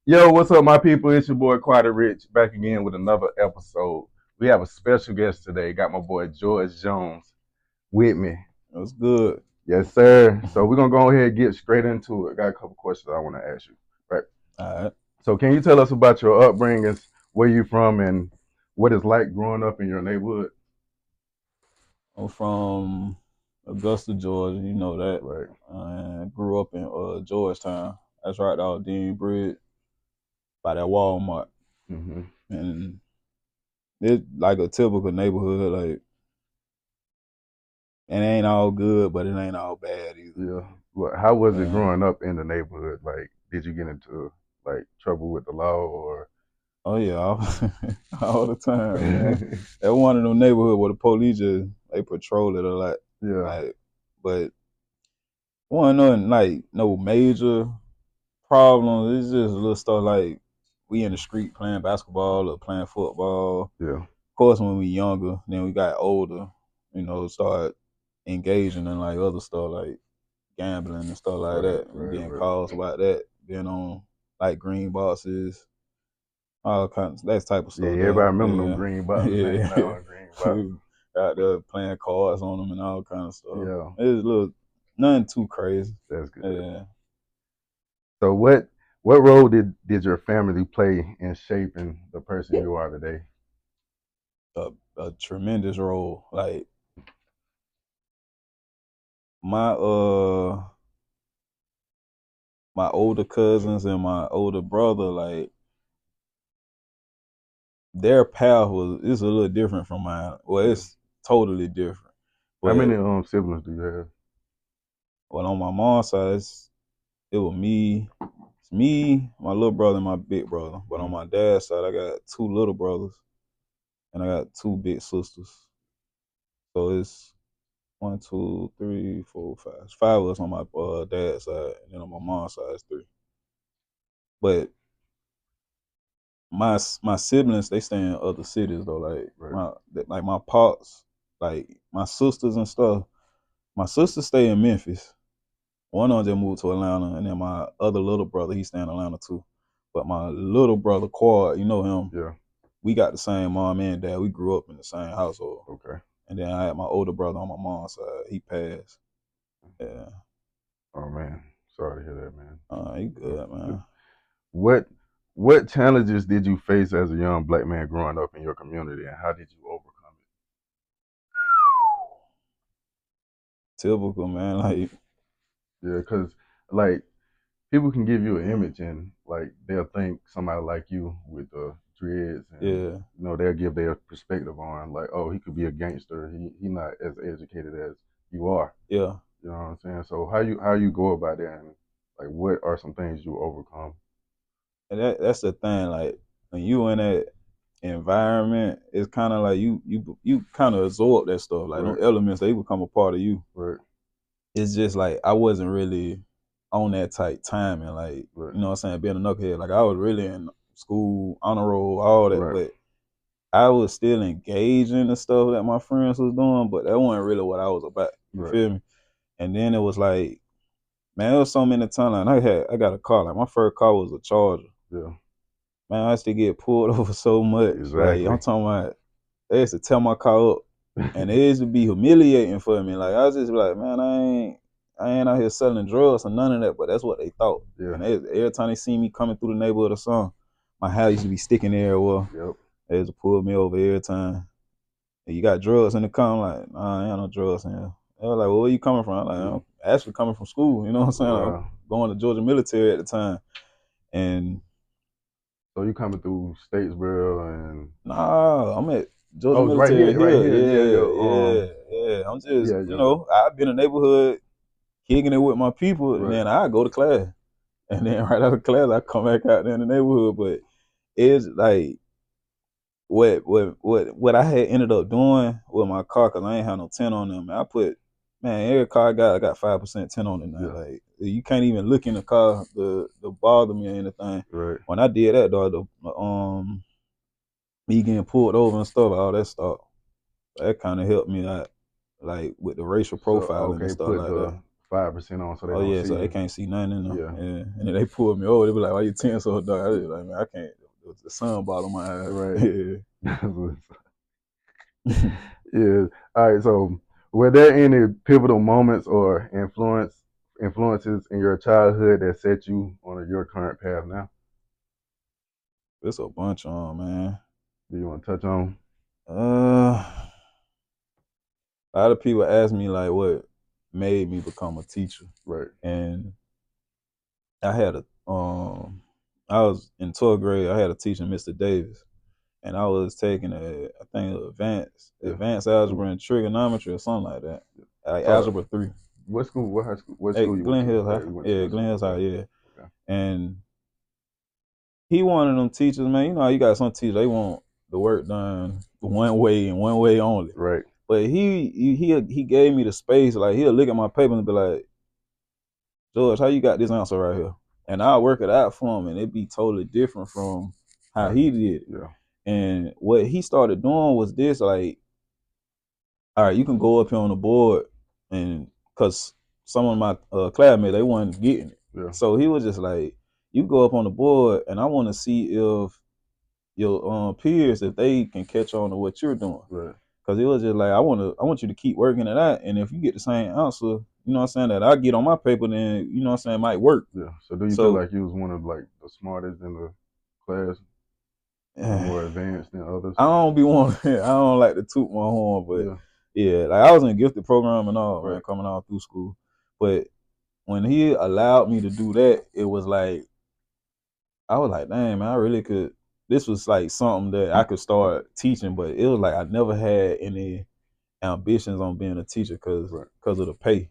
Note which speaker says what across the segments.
Speaker 1: Yo, what's up, my people? It's your boy Quaddy Ricch back again with another episode. We have a special guest today. Got my boy George Jones with me.
Speaker 2: That's good.
Speaker 1: Yes, sir. So we're gonna go ahead and get straight into it. Got a couple questions I want to ask you. Right.
Speaker 2: All right.
Speaker 1: So can you tell us about your upbringings, where you from, and what it's like growing up in your neighborhood?
Speaker 2: I'm from Augusta, Georgia. You know that.
Speaker 1: Right.
Speaker 2: I grew up in Georgetown. That's right out Dean Bridge by that Walmart.
Speaker 1: Mm-hmm.
Speaker 2: And it's like a typical neighborhood. Like, it ain't all good, but it ain't all bad either.
Speaker 1: Yeah. Well, how was it
Speaker 2: Yeah.
Speaker 1: growing up in the neighborhood? Like, did you get into like trouble with the law or?
Speaker 2: Oh yeah, all the time, man. That one of them neighborhood where the police just they patrol it a lot.
Speaker 1: Yeah.
Speaker 2: Like, but wasn't nothing like no major problems. It's just little stuff like we in the street playing basketball or playing football.
Speaker 1: Yeah.
Speaker 2: Of course, when we younger, then we got older, start engaging in like other stuff like gambling and stuff like
Speaker 1: Right.
Speaker 2: that, and
Speaker 1: Right.
Speaker 2: getting
Speaker 1: Right.
Speaker 2: calls about that, being on like green boxes, all kinds that type of
Speaker 1: Yeah,
Speaker 2: stuff
Speaker 1: everybody
Speaker 2: there.
Speaker 1: remember them
Speaker 2: Yeah,
Speaker 1: green boxes hanging out
Speaker 2: yeah.
Speaker 1: on green boxes.
Speaker 2: Out there playing cards on them and all kind of stuff.
Speaker 1: Yeah,
Speaker 2: It's a little nothing too crazy.
Speaker 1: that's good.
Speaker 2: Yeah.
Speaker 1: So what role did your family play in shaping the person you are today?
Speaker 2: A tremendous role. Like my my older cousins and my older brother, like their path was is a little different from mine. Well,
Speaker 1: Yeah.
Speaker 2: it's totally different.
Speaker 1: How many
Speaker 2: But
Speaker 1: siblings do you have?
Speaker 2: well, on my mom's side, it was me, my little brother, and my big brother. But on
Speaker 1: Mm.
Speaker 2: my dad's side, I got two little brothers and I got two big sisters. So it's one, two, three, four, five. It's five of us on my dad's side, and then on my mom's side, it's three. But my siblings they stay in other cities though. Like
Speaker 1: Right.
Speaker 2: my pops, like my sisters and stuff. My sisters stay in Memphis. One of them just moved to Atlanta, and then my other little brother he stay in Atlanta too. But my little brother Quad, you know him.
Speaker 1: Yeah.
Speaker 2: We got the same mom and dad. We grew up in the same household.
Speaker 1: Okay.
Speaker 2: And then I had my older brother on my mom's side. He passed. Yeah.
Speaker 1: Oh man, sorry to hear that, man.
Speaker 2: He good, man.
Speaker 1: What what challenges did you face as a young black man growing up in your community, and how did you overcome
Speaker 2: Typical, man. Like,
Speaker 1: it? Yeah, because like people can give you an image and like they'll think somebody like you with dreads and
Speaker 2: yeah,
Speaker 1: they'll give their perspective on like, oh, he could be a gangster, he not as educated as you are,
Speaker 2: yeah.
Speaker 1: you know what I'm saying? So how you go about that, and like what are some things you overcome?
Speaker 2: And that's the thing. Like, when you in that environment, it's kind of like you kind of absorb that stuff. Like,
Speaker 1: Right.
Speaker 2: those elements, they become a part of you.
Speaker 1: Right.
Speaker 2: It's just like I wasn't really on that type timing. Like,
Speaker 1: Right.
Speaker 2: you know what I'm saying? Being a knucklehead. Like, I was really in school, honor roll, all that.
Speaker 1: Right.
Speaker 2: But I was still engaging in the stuff that my friends was doing, but that wasn't really what I was about. You
Speaker 1: Right.
Speaker 2: feel me? And then it was like, man, there was so many times like, I got a car. Like, my first car was a Charger.
Speaker 1: Yeah.
Speaker 2: Man, I used to get pulled over so much. Like,
Speaker 1: Exactly.
Speaker 2: I'm talking about they used to tear my car up. And it used to be humiliating for me. Like, I was just like, man, I ain't out here selling drugs or none of that, but that's what they thought.
Speaker 1: Yeah.
Speaker 2: And every time they see me coming through the neighborhood or something, my house used to be sticking there. Well,
Speaker 1: Yep.
Speaker 2: they used to pull me over every time. You got drugs in the car? I'm like, nah, I ain't no drugs in here. They were like, well, where you coming from? I'm like, I'm actually coming from school. You know what I'm saying? Like, I'm
Speaker 1: Wow.
Speaker 2: going to Georgia military at the time. And
Speaker 1: So you coming through Statesboro and
Speaker 2: nah, I'm at Georgia
Speaker 1: oh, it's right here,
Speaker 2: military
Speaker 1: right
Speaker 2: here.
Speaker 1: here. Yeah,
Speaker 2: Yeah,
Speaker 1: yeah.
Speaker 2: yeah. I'm just,
Speaker 1: Yeah, yeah.
Speaker 2: I've been in the neighborhood kicking it with my people, and
Speaker 1: Right.
Speaker 2: then I go to class. And then right out of class, I come back out there in the neighborhood. But it's like what I had ended up doing with my car, cause I ain't had no tint on them. I put, man, every car I got 5% tint on it now.
Speaker 1: Yeah.
Speaker 2: Like, you can't even look in the car to bother me or anything.
Speaker 1: Right.
Speaker 2: When I did that though, me getting pulled over and stuff, all that stuff, that kind of helped me out, like with the racial
Speaker 1: So
Speaker 2: profiling and
Speaker 1: okay,
Speaker 2: stuff like that.
Speaker 1: 5% on so they
Speaker 2: Oh
Speaker 1: don't
Speaker 2: yeah,
Speaker 1: see
Speaker 2: so they
Speaker 1: you.
Speaker 2: can't see nothing in them.
Speaker 1: Yeah.
Speaker 2: Yeah. And then they pulled me over. They be like, "Why you ten so dark?" I was like, "Man, I can't." The sun bothered my
Speaker 1: Right.
Speaker 2: eyes.
Speaker 1: Yeah. All right. So, were there any pivotal moments or influences in your childhood that set you on your current path now?
Speaker 2: It's a bunch on, man.
Speaker 1: Do you want to touch on?
Speaker 2: A lot of people ask me like, what made me become a teacher,
Speaker 1: Right.
Speaker 2: and I had a I was in 12th grade. I had a teacher, Mr. Davis, and I was taking I think
Speaker 1: Yeah.
Speaker 2: advanced algebra and trigonometry or something like that, like
Speaker 1: So,
Speaker 2: algebra 3
Speaker 1: what school? What high school? What
Speaker 2: at
Speaker 1: school you went
Speaker 2: Glen
Speaker 1: to?
Speaker 2: Hills High.
Speaker 1: Okay, you went to
Speaker 2: Yeah,
Speaker 1: Glen
Speaker 2: Glen
Speaker 1: Hills.
Speaker 2: Hills High.
Speaker 1: Okay.
Speaker 2: Yeah,
Speaker 1: Okay.
Speaker 2: and he one of them teachers, man. You know how you got some teachers they want the work done one way and one way only.
Speaker 1: Right.
Speaker 2: But he gave me the space. Like he'll look at my paper and be like, George, how you got this answer right here? And I'll work it out for him, and it'd be totally different from how he did it.
Speaker 1: Yeah.
Speaker 2: And what he started doing was this, like, all right, you can go up here on the board, and because some of my classmates they weren't getting it,
Speaker 1: Yeah.
Speaker 2: so he was just like, you go up on the board, and I want to see if your peers if they can catch on to what you're doing.
Speaker 1: Right.
Speaker 2: Cause it was just like I want you to keep working at that, and if you get the same answer, you know what I'm saying, that I get on my paper, then you know what I'm saying it might work.
Speaker 1: Yeah. So, do you feel
Speaker 2: So
Speaker 1: like you was one of like the smartest in the class, or
Speaker 2: I
Speaker 1: more advanced than others?
Speaker 2: don't be one. I don't like to toot my horn, but
Speaker 1: Yeah.
Speaker 2: yeah, like I was in a gifted program and all, man,
Speaker 1: Right.
Speaker 2: coming all through school. But when he allowed me to do that, it was like I was like, dang man, I really could. This was like something that I could start teaching, but it was like I never had any ambitions on being a teacher
Speaker 1: Right.
Speaker 2: because of the pay.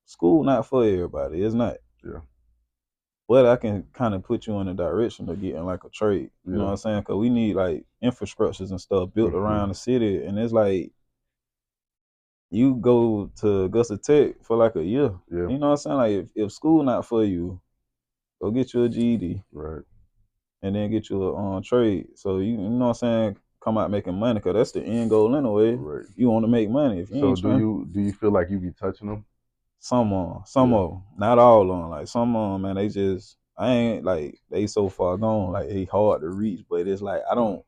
Speaker 2: School not for everybody. It's not.
Speaker 1: Yeah.
Speaker 2: But I can kind of put you in the direction of getting like a trade. You know what
Speaker 1: Yeah.
Speaker 2: I'm saying? Because we need like infrastructures and stuff built
Speaker 1: Hmm.
Speaker 2: around the city, and it's like you go to Augusta Tech for like a year.
Speaker 1: Yeah.
Speaker 2: You know what I'm saying? Like if school not for you, go get you a GED
Speaker 1: Right.
Speaker 2: and then get you a trade. So you know what I'm saying? Come out making money because that's the end goal anyway.
Speaker 1: Right.
Speaker 2: You want to make money. If you
Speaker 1: So,
Speaker 2: ain't trying,
Speaker 1: do you feel like you be touching them?
Speaker 2: some
Speaker 1: Yeah.
Speaker 2: of them, not all of them. Like some of them, man, they just I ain't like they so far gone. Like they hard to reach, but it's like
Speaker 1: Right.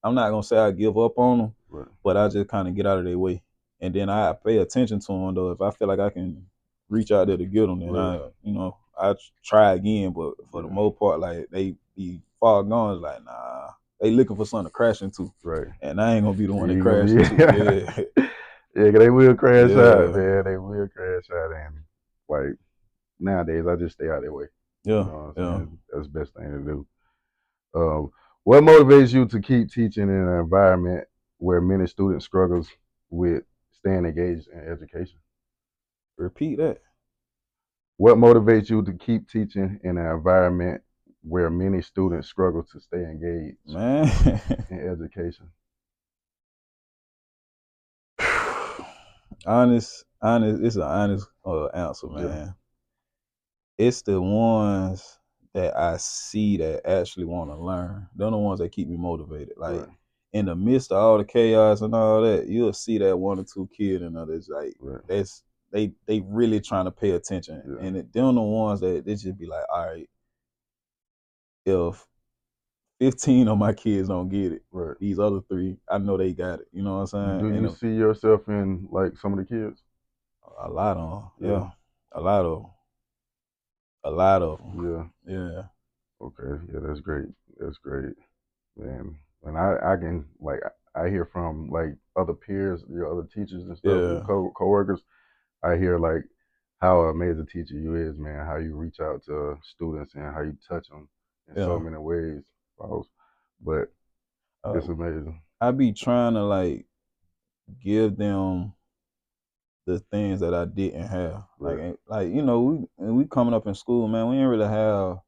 Speaker 2: I'm not gonna say I give up on them,
Speaker 1: Right.
Speaker 2: but I just kind of get out of their way, and then I pay attention to them though. If I feel like I can reach out there to get them, then
Speaker 1: Right.
Speaker 2: I try again. But for the
Speaker 1: Yeah.
Speaker 2: most part, like they be far gone. It's like nah, they looking for something to crash into,
Speaker 1: Right.
Speaker 2: and I ain't gonna be the one
Speaker 1: You
Speaker 2: they
Speaker 1: ain't gonna
Speaker 2: crash
Speaker 1: be.
Speaker 2: into. Yeah,
Speaker 1: Yeah, 'cause they will crash out,
Speaker 2: yeah,
Speaker 1: man. They will crash out, and like nowadays, I just stay out of their way. You
Speaker 2: yeah,
Speaker 1: know what I'm
Speaker 2: yeah.
Speaker 1: saying? That's the best thing to do. What motivates you to keep teaching in an environment where many students struggles with staying engaged in education?
Speaker 2: Repeat that,
Speaker 1: What motivates you to keep teaching in an environment where many students struggle to stay engaged
Speaker 2: man.
Speaker 1: in education?
Speaker 2: Honest. It's an honest answer,
Speaker 1: Yeah.
Speaker 2: man. It's the ones that I see that actually want to learn. They're the ones that keep me motivated. Like
Speaker 1: Right.
Speaker 2: in the midst of all the chaos and all that, you'll see that one or two kid and others like
Speaker 1: Right.
Speaker 2: that's they really trying to pay attention.
Speaker 1: Yeah.
Speaker 2: And they're the ones that they just be like, all right, if 15 of my kids don't get it,
Speaker 1: Right.
Speaker 2: these other three, I know they got it. You know what I'm
Speaker 1: Do
Speaker 2: saying?
Speaker 1: you
Speaker 2: And
Speaker 1: see yourself in like some of the kids?
Speaker 2: a lot of them,
Speaker 1: Yeah.
Speaker 2: yeah, a lot of them, a lot of them,
Speaker 1: Yeah.
Speaker 2: yeah,
Speaker 1: Okay. Yeah, that's great. That's great, man. And I can like I hear from like other peers, your other teachers and stuff, your
Speaker 2: yeah,
Speaker 1: coworkers. I hear like how amazing teacher you is, man. How you reach out to students and how you touch them in so
Speaker 2: yeah.
Speaker 1: many ways. Boss. But
Speaker 2: Uh,
Speaker 1: it's amazing.
Speaker 2: I be trying to like give them the things that I didn't have.
Speaker 1: Right.
Speaker 2: Like we coming up in school, man. We ain't really have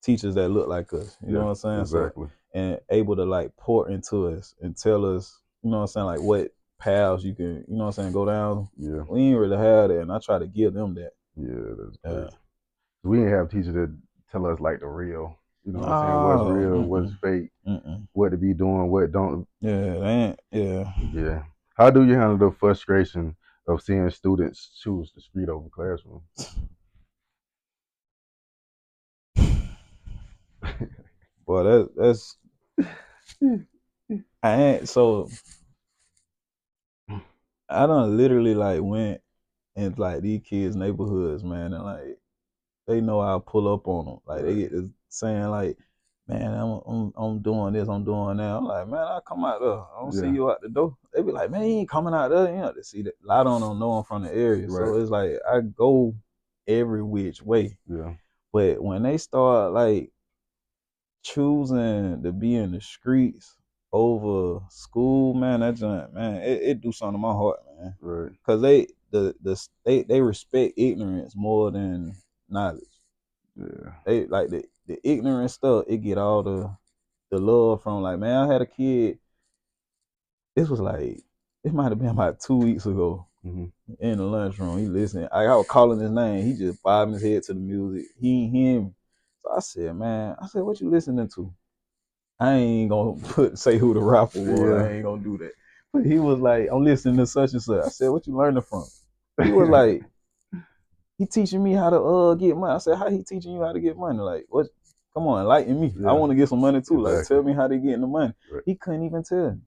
Speaker 2: teachers that look like us. You know
Speaker 1: Yeah.
Speaker 2: what I'm saying? So
Speaker 1: Exactly.
Speaker 2: and able to like pour into us and tell us, you know what I'm saying, like what paths you can, you know what I'm saying, go down.
Speaker 1: Yeah.
Speaker 2: We ain't really have that, and I try to give them that.
Speaker 1: Yeah. That's
Speaker 2: Yeah.
Speaker 1: great. We didn't have teachers that tell us like the real. You know what I'm saying? What's
Speaker 2: No.
Speaker 1: real? What's
Speaker 2: Mm-mm.
Speaker 1: fake?
Speaker 2: Mm-mm.
Speaker 1: What to be doing? What don't?
Speaker 2: Yeah. They ain't. Yeah.
Speaker 1: Yeah. How do you handle the frustration of seeing students choose the street over classroom?
Speaker 2: Boy, that's I ain't so I done literally like went in like these kids' neighborhoods, man, and like they know I'll pull up on them. Like they
Speaker 1: Right.
Speaker 2: get to saying like, man, I'm doing this, I'm doing that. I'm like, man, I come out there. I don't see
Speaker 1: Yeah.
Speaker 2: you out the door. They be like, man, you ain't coming out there. You know, they see that. A lot of them don't know I'm from the area,
Speaker 1: Right.
Speaker 2: so it's like I go every which way.
Speaker 1: Yeah.
Speaker 2: But when they start like choosing to be in the streets over school, man, that joint, man, it do something to my heart, man.
Speaker 1: Right.
Speaker 2: Cause they respect ignorance more than knowledge.
Speaker 1: Yeah.
Speaker 2: They like the ignorant stuff. It get all the love from like, man, I had a kid. This was like it might have been about 2 weeks ago
Speaker 1: Hmm.
Speaker 2: in the lunchroom. He listening. I was calling his name. He just bobbing his head to the music. He ain't hear me. So I said, man, I said, what you listening to? I ain't gonna say who the rapper was. I
Speaker 1: Yeah.
Speaker 2: ain't gonna do that. But he was like, I'm listening to such and such. I said, what you learning from? He was like, he teaching me how to get money. I said, how he teaching you how to get money? Like, what? Come on, enlighten me. I
Speaker 1: Yeah.
Speaker 2: want to get some money too. Like,
Speaker 1: Exactly.
Speaker 2: tell me how they getting the money.
Speaker 1: Right.
Speaker 2: He couldn't even tell me.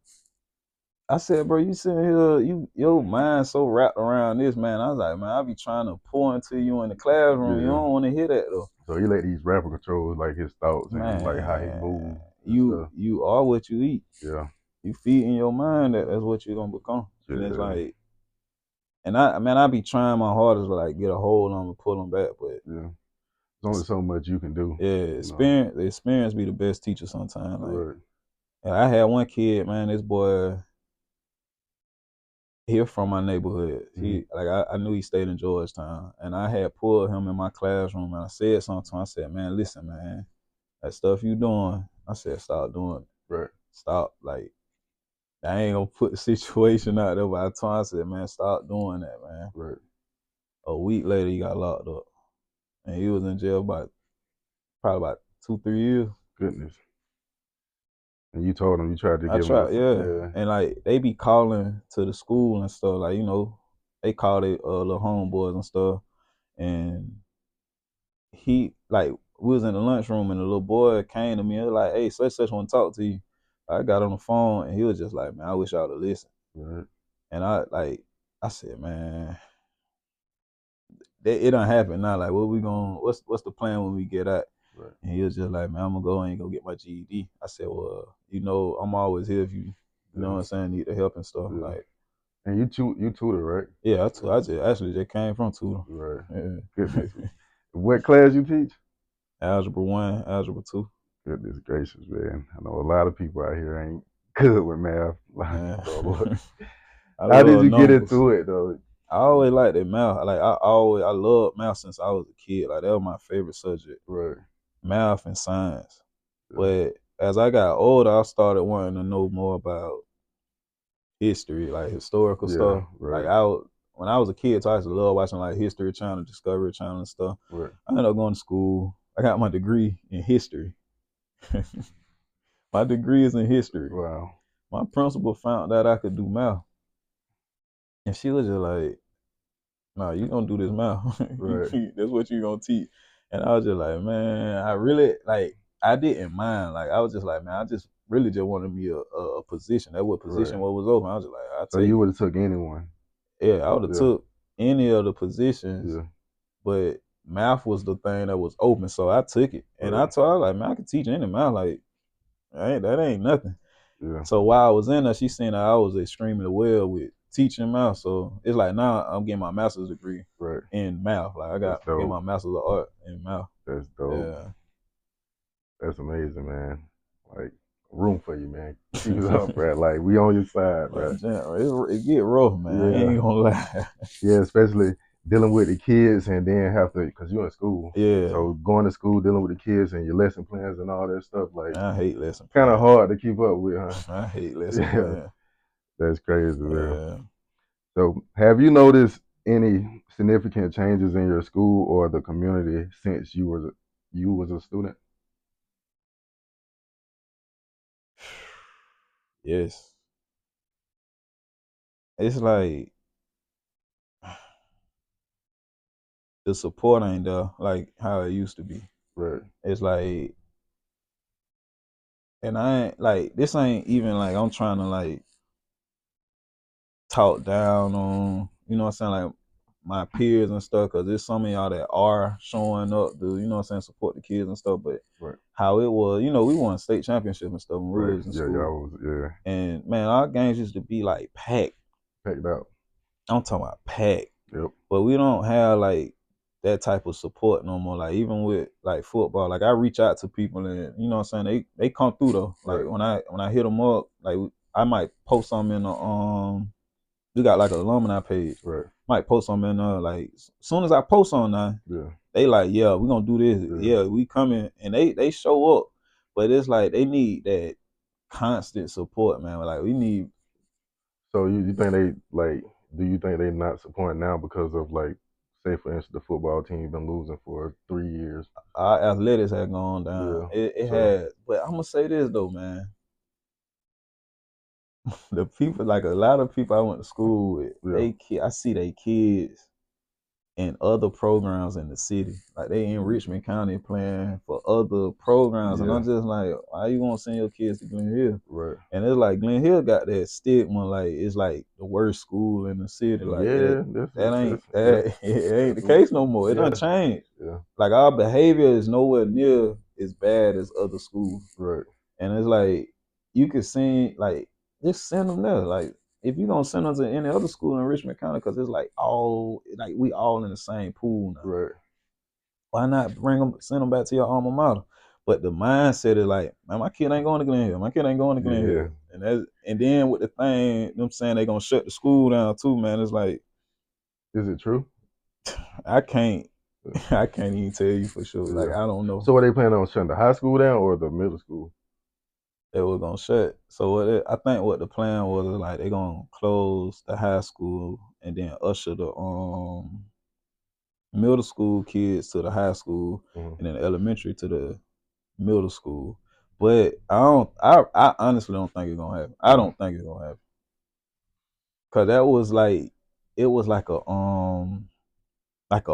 Speaker 2: I said, bro, you sitting here, your mind so wrapped around this, man. I was like, man, I be trying to pour into you in the classroom. You
Speaker 1: Yeah.
Speaker 2: don't want to hear that though.
Speaker 1: So he let these rapper control like his thoughts and like how he
Speaker 2: Man,
Speaker 1: moves and
Speaker 2: you
Speaker 1: stuff.
Speaker 2: you are what you eat.
Speaker 1: Yeah.
Speaker 2: You feed in your mind that's what you're gonna become. And it's
Speaker 1: Yeah.
Speaker 2: like, and I be trying my hardest to like get a hold on them and pull them back, but
Speaker 1: Yeah. There's only so much you can do.
Speaker 2: yeah,
Speaker 1: You know.
Speaker 2: the experience be the best teacher sometimes. Like,
Speaker 1: Right.
Speaker 2: and I had one kid, man, this boy, he from my neighborhood.
Speaker 1: Hmm.
Speaker 2: He like I knew he stayed in Georgetown, and I had pulled him in my classroom, and I said something to him. I said, man, listen, man, that stuff you doing, I said, stop doing it.
Speaker 1: Right.
Speaker 2: Stop. Like, I ain't gonna put the situation out there, but I told him, I said, man, stop doing that, man.
Speaker 1: Right.
Speaker 2: A week later, he got locked up, and he was in jail about probably about 2, 3 years.
Speaker 1: Goodness. And you told him you tried to
Speaker 2: I
Speaker 1: give him
Speaker 2: tried,
Speaker 1: this.
Speaker 2: yeah.
Speaker 1: Yeah.
Speaker 2: And like they be calling to the school and stuff, like, they call it little homeboys and stuff. And he like we was in the lunchroom and the little boy came to me and was like, hey, such want to talk to you. I got on the phone and he was just like, man, I wish I would have listened.
Speaker 1: Right.
Speaker 2: And I said, man, it don't happen now. Like, what's the plan when we get out?
Speaker 1: Right.
Speaker 2: And he was just like, man, I'm gonna go and go get my GED. I said, well, I'm always here if you know
Speaker 1: Yeah.
Speaker 2: what I'm saying, need the help and stuff.
Speaker 1: Yeah.
Speaker 2: Like,
Speaker 1: And you tutor, right?
Speaker 2: yeah, I just actually just came from Tutor.
Speaker 1: Right.
Speaker 2: Yeah.
Speaker 1: Goodness. What class you teach?
Speaker 2: Algebra 1, Algebra 2.
Speaker 1: Goodness gracious, man. I know a lot of people out here ain't good with math. Like,
Speaker 2: Man.
Speaker 1: so
Speaker 2: I
Speaker 1: how did
Speaker 2: love
Speaker 1: you get
Speaker 2: numbers.
Speaker 1: into it though?
Speaker 2: I always liked that math. Like I love math since I was a kid. Like that was my favorite subject.
Speaker 1: Right.
Speaker 2: Math and science.
Speaker 1: Yeah.
Speaker 2: But as I got older, I started wanting to know more about history, like historical
Speaker 1: Yeah.
Speaker 2: stuff. Like
Speaker 1: Right.
Speaker 2: when I was a kid, so I used to love watching like History Channel, Discovery Channel and stuff.
Speaker 1: Right.
Speaker 2: I ended up going to school. I got my degree in history. My degree is in history.
Speaker 1: Wow.
Speaker 2: My principal found out I could do math. And she was just like, no, you gonna do this math.
Speaker 1: Right.
Speaker 2: That's what you gonna teach. And I was just like, man, I really like I didn't mind. Like I was just like, man, I just really just wanted me a position. That what
Speaker 1: Right.
Speaker 2: position what was open. I was just like, I'll
Speaker 1: So
Speaker 2: take
Speaker 1: you
Speaker 2: it.
Speaker 1: would have took anyone.
Speaker 2: Yeah, I would have
Speaker 1: Yeah.
Speaker 2: took any of the positions,
Speaker 1: Yeah.
Speaker 2: but math was the thing that was open. So I took it. And I
Speaker 1: Right.
Speaker 2: told her like, man, I can teach any math. Like, that ain't nothing.
Speaker 1: Yeah.
Speaker 2: So while I was in there, she seen that I was extremely well with teaching math. So it's like now I'm getting my master's degree
Speaker 1: Right.
Speaker 2: in math. Like I
Speaker 1: That's
Speaker 2: got getting
Speaker 1: dope.
Speaker 2: my master's of art in math.
Speaker 1: That's dope.
Speaker 2: Yeah.
Speaker 1: That's amazing, man. Like room for you, man. Keep it up, bro. Like we on your side, bro.
Speaker 2: But it get rough, man. I
Speaker 1: Yeah.
Speaker 2: ain't gonna lie.
Speaker 1: Yeah, especially dealing with the kids and then have to, because you're in school.
Speaker 2: Yeah.
Speaker 1: So going to school, dealing with the kids and your lesson plans and all that stuff, like
Speaker 2: Man, I hate lesson
Speaker 1: kind of
Speaker 2: plan.
Speaker 1: hard to keep up with, huh?
Speaker 2: I hate lesson
Speaker 1: Yeah,
Speaker 2: plan.
Speaker 1: that's crazy, man.
Speaker 2: Yeah.
Speaker 1: So have you noticed any significant changes in your school or the community since you was a student?
Speaker 2: Yes. It's like the support ain't there like how it used to be.
Speaker 1: Right.
Speaker 2: It's like, and I ain't like this ain't even like I'm trying to like talk down on, you know what I'm saying, like my peers and stuff, because there's some of y'all that are showing up to, you know what I'm saying, support the kids and stuff. But
Speaker 1: Right.
Speaker 2: how it was, you know, we won state championship and stuff when we
Speaker 1: Right.
Speaker 2: was in
Speaker 1: Yeah.
Speaker 2: school.
Speaker 1: Y'all was
Speaker 2: And man, our games used to be like packed.
Speaker 1: packed out.
Speaker 2: I'm talking about packed.
Speaker 1: Yep.
Speaker 2: But we don't have like that type of support no more. Like even with like football, like I reach out to people and you know what I'm saying, they come through though. Like
Speaker 1: Right.
Speaker 2: when I hit them up, like I might post something in the we got like an alumni page.
Speaker 1: Right.
Speaker 2: Might post something in there. Like as soon as I post on there,
Speaker 1: Yeah.
Speaker 2: they like, yeah, we gonna do this.
Speaker 1: Yeah.
Speaker 2: Yeah, we coming, and they show up. But it's like they need that constant support, man. Like we need.
Speaker 1: So you think they like? Do you think they not supporting now because of like, say for instance, the football team been losing for 3 years?
Speaker 2: Our athletics had gone down.
Speaker 1: Yeah.
Speaker 2: It
Speaker 1: So
Speaker 2: had, but I'm gonna say this though, man. The people, like a lot of people I went to school with,
Speaker 1: yeah.
Speaker 2: I see they kids in other programs in the city. Like they in Richmond County playing for other programs. And
Speaker 1: Yeah.
Speaker 2: I'm just like, why you want to send your kids to Glen Hill?
Speaker 1: Right.
Speaker 2: And it's like Glen Hill got that stigma, like it's like the worst school in the city. Like
Speaker 1: Yeah.
Speaker 2: that ain't
Speaker 1: Yeah.
Speaker 2: it ain't
Speaker 1: That's
Speaker 2: the case no more. It done
Speaker 1: yeah.
Speaker 2: changed.
Speaker 1: Yeah.
Speaker 2: Like our behavior is nowhere near as bad as other schools.
Speaker 1: Right.
Speaker 2: And it's like you could send like just send them there. Like if you gonna send them to any other school in Richmond County, because it's like we all in the same pool now.
Speaker 1: Right.
Speaker 2: Why not send them back to your alma mater? But the mindset is like, man, my kid ain't going to Glen Hill. My kid ain't going to Glen
Speaker 1: Yeah.
Speaker 2: Hill. And then with the thing, them saying they gonna shut the school down too, man. It's like
Speaker 1: Is it true?
Speaker 2: I can't
Speaker 1: Yeah.
Speaker 2: I can't even tell you for sure. Like
Speaker 1: Yeah.
Speaker 2: I don't know.
Speaker 1: So are they planning on shutting the high school down or the middle school?
Speaker 2: They were gonna shut. So I think what the plan was is like they gonna close the high school and then usher the middle school kids to the high school
Speaker 1: Mm-hmm.
Speaker 2: and then elementary to the middle school. But I honestly don't think it's gonna happen. I
Speaker 1: Yeah.
Speaker 2: don't think it's gonna happen. Cause that was like it was like a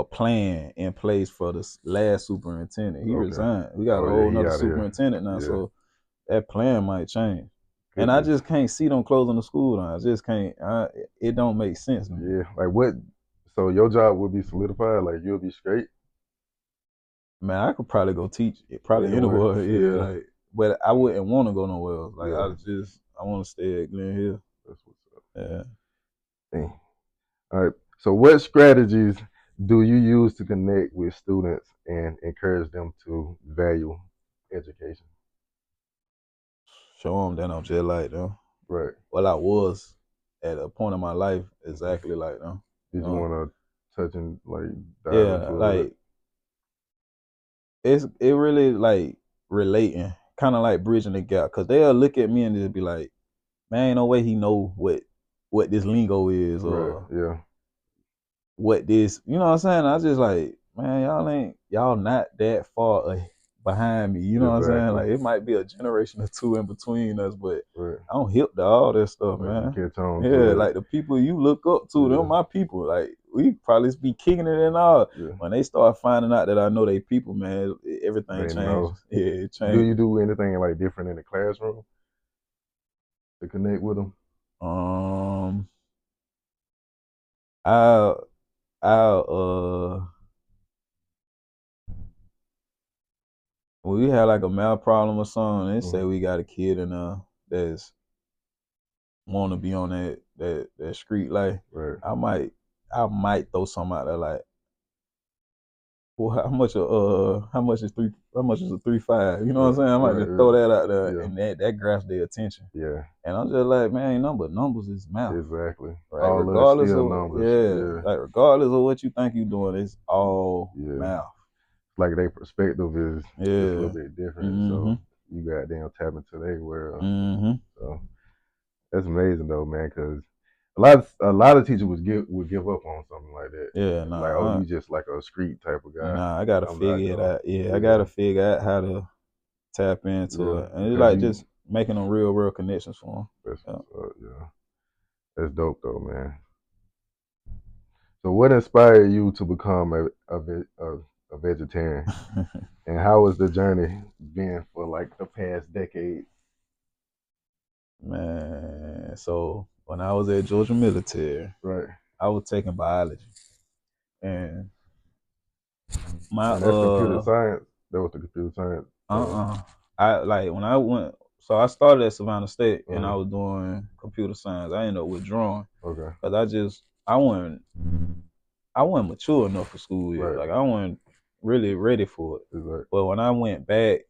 Speaker 2: plan in place for the last superintendent. He
Speaker 1: Okay.
Speaker 2: resigned. We got a
Speaker 1: Oh yeah,
Speaker 2: whole
Speaker 1: he
Speaker 2: nother
Speaker 1: out here.
Speaker 2: superintendent now,
Speaker 1: Yeah.
Speaker 2: so that plan might change. And
Speaker 1: Could
Speaker 2: I
Speaker 1: be.
Speaker 2: just can't see them closing the school down. I just can't. It don't make sense to me.
Speaker 1: Yeah. Like what? So your job would be solidified. Like you'll be straight
Speaker 2: Man, I could probably go teach it probably
Speaker 1: anywhere.
Speaker 2: anywhere. Yeah,
Speaker 1: Yeah.
Speaker 2: like, but I wouldn't want to go nowhere else. Like
Speaker 1: Yeah.
Speaker 2: I want to stay at Glen Hill.
Speaker 1: That's what's up.
Speaker 2: Yeah.
Speaker 1: Dang. All right. So what strategies do you use to connect with students and encourage them to value education?
Speaker 2: Show them that I'm just like them.
Speaker 1: Right.
Speaker 2: Well, I was at a point in my life
Speaker 1: Mhm.
Speaker 2: exactly like them. You
Speaker 1: Did you
Speaker 2: know.
Speaker 1: want to touch and like dive
Speaker 2: Yeah,
Speaker 1: into a little bit?
Speaker 2: like it really like relating, kind of like bridging the gap, cause they'll look at me and just be like, man, ain't no way he know what this lingo is
Speaker 1: Right.
Speaker 2: or
Speaker 1: Yeah.
Speaker 2: what this, you know what I'm saying? I just like, man, y'all not that far behind me. You know what I'm saying?
Speaker 1: Exactly.
Speaker 2: Like it might be a generation or two in between us, but
Speaker 1: Right.
Speaker 2: I don't hip to all that stuff,
Speaker 1: Like you
Speaker 2: man.
Speaker 1: catch on
Speaker 2: Yeah,
Speaker 1: to it.
Speaker 2: like the people you look up to, them
Speaker 1: Yeah.
Speaker 2: my people. Like we probably be kicking it and all.
Speaker 1: Yeah.
Speaker 2: When they start finding out that I know they people, man, everything
Speaker 1: They
Speaker 2: changes.
Speaker 1: know.
Speaker 2: Yeah, it
Speaker 1: Do you
Speaker 2: changes.
Speaker 1: do anything like different in the classroom to connect with them?
Speaker 2: Um, I I when we had like a math problem or something, they say
Speaker 1: Mm-hmm.
Speaker 2: we got a kid in that's want to be on that street life.
Speaker 1: Right.
Speaker 2: I might I might throw something out there like, well, how much is a 3.5? You know what I'm
Speaker 1: Right.
Speaker 2: saying? I might
Speaker 1: Right.
Speaker 2: just throw
Speaker 1: Right.
Speaker 2: that out there,
Speaker 1: Yeah.
Speaker 2: and that grabs their attention.
Speaker 1: Yeah.
Speaker 2: And I'm just like, man, ain't nothing but numbers is math.
Speaker 1: Exactly.
Speaker 2: Right,
Speaker 1: All of it's
Speaker 2: regardless
Speaker 1: still
Speaker 2: of
Speaker 1: numbers.
Speaker 2: yeah,
Speaker 1: Yeah.
Speaker 2: like regardless of what you think you're doing, it's all
Speaker 1: Yeah.
Speaker 2: math.
Speaker 1: Like their perspective is just a little
Speaker 2: Yeah.
Speaker 1: bit different. So
Speaker 2: Mhm.
Speaker 1: you got damn tap into their world.
Speaker 2: Mhm.
Speaker 1: So that's amazing though, man. Because a lot of teachers would give up on something like that.
Speaker 2: Yeah.
Speaker 1: Like, oh,
Speaker 2: Nah.
Speaker 1: you just like a street type of guy.
Speaker 2: Nah. I gotta
Speaker 1: I'm not
Speaker 2: figure it
Speaker 1: gonna.
Speaker 2: out. Yeah. I
Speaker 1: Yeah.
Speaker 2: gotta figure out how to tap into
Speaker 1: Yeah.
Speaker 2: it, and it's
Speaker 1: Because
Speaker 2: like
Speaker 1: you.
Speaker 2: just making them real connections for
Speaker 1: That's
Speaker 2: them.
Speaker 1: what's up. Yeah. That's dope though, man. So, what inspired you to become a vegetarian, and how has the journey been for like the past decade?
Speaker 2: Man, so when I was at Georgia Military,
Speaker 1: Right,
Speaker 2: I was taking biology, and my
Speaker 1: and that's computer science. That was the computer science.
Speaker 2: uh I like when I went. So I started at Savannah State, and I
Speaker 1: Uh,
Speaker 2: was doing computer science. I ended up withdrawing
Speaker 1: okay,
Speaker 2: because I wasn't mature enough for school yet.
Speaker 1: right,
Speaker 2: Like I wasn't really ready for it.
Speaker 1: exactly,
Speaker 2: But when I went back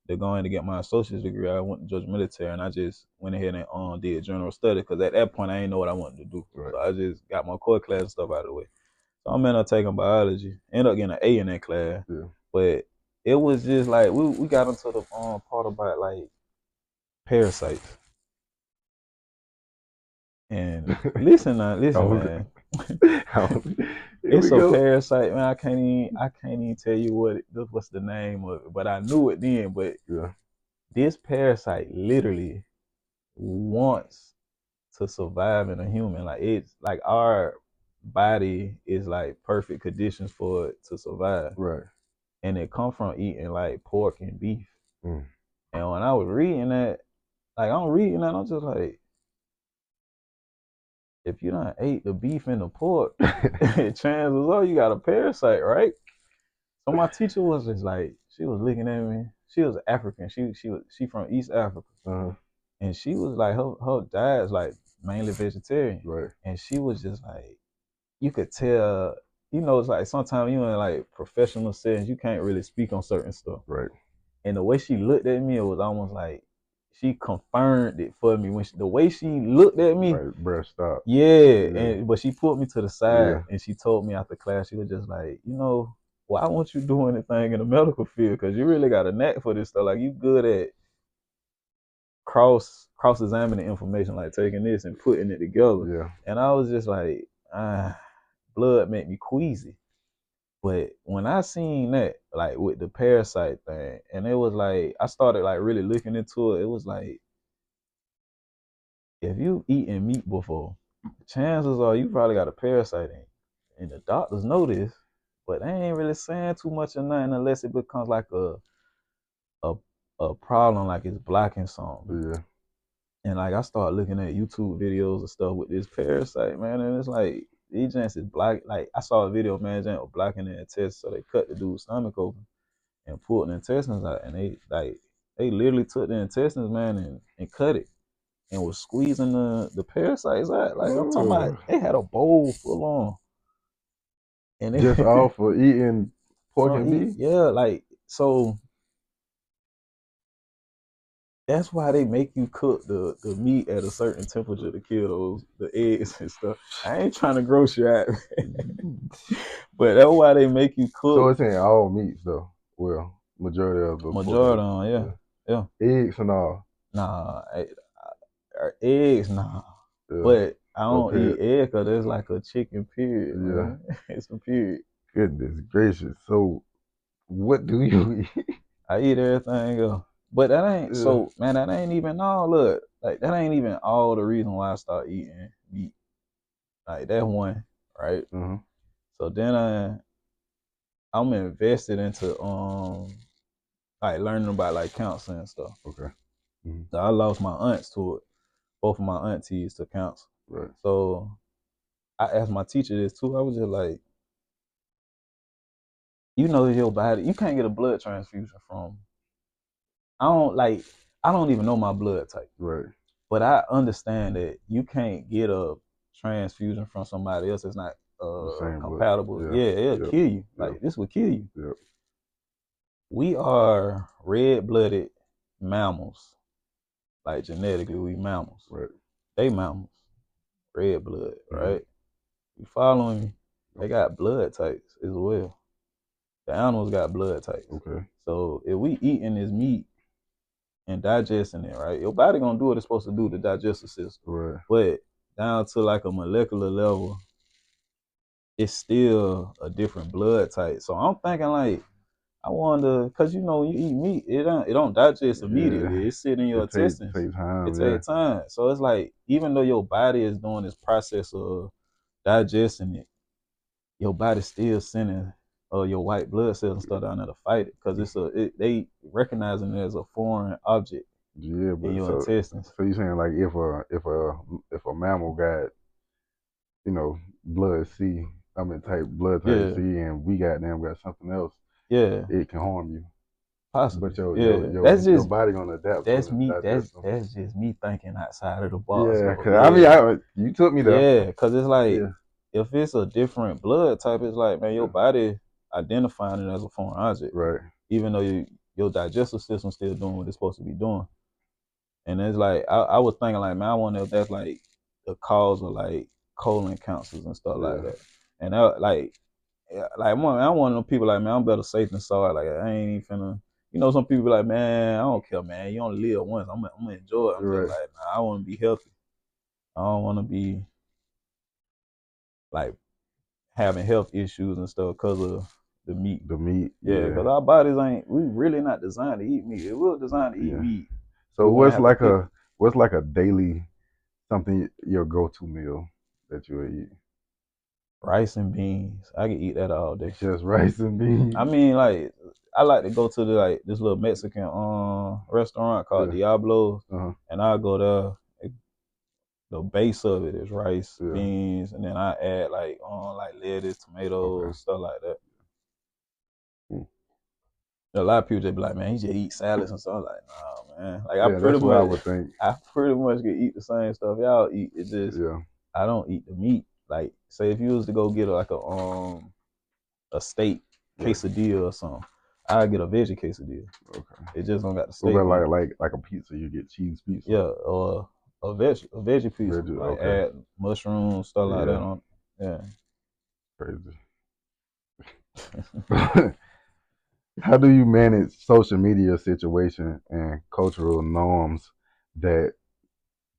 Speaker 2: to going to get my associate's degree, I went to Georgia Military, and I just went ahead and did general study because at that point I didn't know what I wanted to do.
Speaker 1: right,
Speaker 2: So I just got my core class and stuff out of the way. So I'm ended up taking biology. Ended up getting an A in that class,
Speaker 1: yeah.
Speaker 2: but it was just like we got into the part about like parasites. And listen, listen,
Speaker 1: Oh,
Speaker 2: man.
Speaker 1: oh, here we
Speaker 2: It's a
Speaker 1: go.
Speaker 2: parasite, man. I can't even tell you what's the name of it, but I knew it then. But
Speaker 1: Yeah,
Speaker 2: this parasite literally wants to survive in a human. Like it's like our body is like perfect conditions for it to survive,
Speaker 1: right.
Speaker 2: and it come from eating like pork and beef.
Speaker 1: Mm.
Speaker 2: And when I was reading that, like I'm reading that, I'm just like, if you don't ate the beef and the pork, chances are you got a parasite, right? So my teacher was just like, she was looking at me. She was African. She from East Africa,
Speaker 1: Uh-huh.
Speaker 2: and she was like, her dad's like mainly vegetarian,
Speaker 1: Right,
Speaker 2: and she was just like, you could tell, it's like sometimes you in like professional settings, you can't really speak on certain stuff.
Speaker 1: right,
Speaker 2: And the way she looked at me, it was almost like she confirmed it for me when the way she looked at me.
Speaker 1: right. Bruh, stop.
Speaker 2: Yeah,
Speaker 1: Yeah,
Speaker 2: and but she pulled me to the side
Speaker 1: yeah,
Speaker 2: and she told me after class, she was just like, why won't you do anything in the medical field? Because you really got a knack for this stuff. Like you good at cross examining information, like taking this and putting it together.
Speaker 1: yeah.
Speaker 2: And I was just like, blood made me queasy. But when I seen that, like with the parasite thing, and it was like I started like really looking into it. It was like if you eaten meat before, chances are you probably got a parasite in you. And the doctors know this, but they ain't really saying too much or nothing unless it becomes like a a problem, like it's blocking something.
Speaker 1: Yeah.
Speaker 2: And like I started looking at YouTube videos and stuff with this parasite, man, and it's like these gents is black. Like I saw a video, man, gent was blocking the intestines, so they cut the dude's stomach open and pulled the intestines out, and they literally took the intestines, man, and cut it and was squeezing the parasites out. Like I'm talking about,
Speaker 1: Oh,
Speaker 2: they had a bowl full on, and
Speaker 1: just
Speaker 2: they
Speaker 1: off for eating pork
Speaker 2: from
Speaker 1: and
Speaker 2: eat,
Speaker 1: beef.
Speaker 2: yeah, like so. That's why they make you cook the meat at a certain temperature to kill those the eggs and stuff. I ain't trying to gross you out, but that's why they make you
Speaker 1: So
Speaker 2: cook
Speaker 1: it's in all meats though. Well, majority of the pork
Speaker 2: majority
Speaker 1: and
Speaker 2: on, yeah, yeah.
Speaker 1: eggs and all.
Speaker 2: Nah, eggs, nah.
Speaker 1: Yeah.
Speaker 2: But I
Speaker 1: So
Speaker 2: don't eat egg because it's like a chicken period,
Speaker 1: yeah.
Speaker 2: man. It's a period.
Speaker 1: Goodness gracious. So what do you eat?
Speaker 2: I eat everything else. But that ain't
Speaker 1: Yeah.
Speaker 2: so, man. That ain't even all. Look, like that ain't even all the reason why I start eating meat. Like that one, right?
Speaker 1: Uh-huh.
Speaker 2: So then I'm invested into like learning about like counseling and stuff.
Speaker 1: Okay. Hmm.
Speaker 2: So I lost my aunts to it. Both of my aunties to counsel.
Speaker 1: Right.
Speaker 2: So I asked my teacher this too. I was just like, your body, you can't get a blood transfusion from. I don't like. I don't even know my blood type.
Speaker 1: Right.
Speaker 2: But I understand that you can't get a transfusion from somebody else that's not
Speaker 1: The same blood.
Speaker 2: compatible.
Speaker 1: Yeah.
Speaker 2: Yeah, it'll
Speaker 1: Yep.
Speaker 2: kill you.
Speaker 1: Yep.
Speaker 2: Like this will kill you.
Speaker 1: Yep.
Speaker 2: We are red-blooded mammals. Like genetically, we mammals.
Speaker 1: Right.
Speaker 2: They mammals, red blood,
Speaker 1: Hmm.
Speaker 2: right? You following me? They got blood types as well. The animals got blood types.
Speaker 1: Okay.
Speaker 2: So if we eating this meat and digesting it, right? Your body gonna do what it's supposed to do to digest the system.
Speaker 1: Right.
Speaker 2: But down to like a molecular level, it's still a different blood type. So I'm thinking like, I wonder, cause when you eat meat, it don't digest
Speaker 1: Yeah.
Speaker 2: immediately. It sit in your
Speaker 1: It
Speaker 2: intestines.
Speaker 1: takes
Speaker 2: It
Speaker 1: time. Yeah.
Speaker 2: takes time. So it's like even though your body is doing this process of digesting it, your body's still sending your white blood cells and stuff down there to fight it because they recognizing it as a foreign object
Speaker 1: Yeah,
Speaker 2: in
Speaker 1: but
Speaker 2: your intestines.
Speaker 1: so you saying like if a mammal got blood C, I mean type blood type
Speaker 2: Yeah,
Speaker 1: C, and we got something else,
Speaker 2: yeah,
Speaker 1: it can harm you. But
Speaker 2: possibly.
Speaker 1: your your
Speaker 2: Yeah,
Speaker 1: your your body gonna adapt to it
Speaker 2: that's
Speaker 1: and
Speaker 2: me.
Speaker 1: digest them.
Speaker 2: That's just me thinking outside of the box,
Speaker 1: Yeah,
Speaker 2: though.
Speaker 1: cause I mean,
Speaker 2: Yeah,
Speaker 1: you took me there.
Speaker 2: yeah, because it's like
Speaker 1: Yeah,
Speaker 2: if it's a different blood type, it's like man, your
Speaker 1: yeah,
Speaker 2: body identifying it as a foreign object,
Speaker 1: right,
Speaker 2: even though your digestive system still doing what it's supposed to be doing. And it's like I was thinking like, man, I wonder if that's like the cause of like colon cancers and stuff like
Speaker 1: yeah,
Speaker 2: that. And I, like, yeah, like I'm one of them people like, man, I'm better safe than sorry. Like I ain't even finna. You know, some people be like, man, I don't care, man. You only live once. I'm gonna enjoy it. I'm just
Speaker 1: right.
Speaker 2: like, nah, I want to be healthy. I don't want to be like having health issues and stuff because of the meat.
Speaker 1: The meat,
Speaker 2: Yeah,
Speaker 1: yeah,
Speaker 2: because our bodies ain't. We really not designed to eat meat. If we were designed to eat
Speaker 1: yeah.
Speaker 2: meat,
Speaker 1: So
Speaker 2: we wouldn't have to cook it.
Speaker 1: what's like a daily something your go-to meal that you would eat?
Speaker 2: Rice and beans. I can eat that all day.
Speaker 1: Just rice and
Speaker 2: I
Speaker 1: beans.
Speaker 2: mean, like, I like to go to the like this little Mexican restaurant called
Speaker 1: Yeah.
Speaker 2: Diablo's,
Speaker 1: Uh-huh.
Speaker 2: and I go there. The base of it is rice,
Speaker 1: Yeah.
Speaker 2: beans, and then I add like lettuce,
Speaker 1: Okay.
Speaker 2: tomatoes, stuff like that.
Speaker 1: Mm.
Speaker 2: A lot of people just be like, man, you just eat salads and stuff. I'm like, nah, man. Like
Speaker 1: Yeah, that's what I would think.
Speaker 2: I pretty much can eat the same stuff y'all eat. It's just
Speaker 1: Yeah.
Speaker 2: I don't eat the meat. Like, say if you was to go get a steak
Speaker 1: Yeah.
Speaker 2: quesadilla or something, I get a veggie quesadilla.
Speaker 1: Okay.
Speaker 2: It just don't got the
Speaker 1: What
Speaker 2: steak
Speaker 1: about
Speaker 2: in it.
Speaker 1: like a pizza? You get cheese pizza.
Speaker 2: Yeah, or a veggie pizza,
Speaker 1: Veggie.
Speaker 2: like
Speaker 1: Okay.
Speaker 2: add mushrooms, stuff like that
Speaker 1: Yeah.
Speaker 2: on. Yeah.
Speaker 1: Crazy. How do you manage social media situation and cultural norms that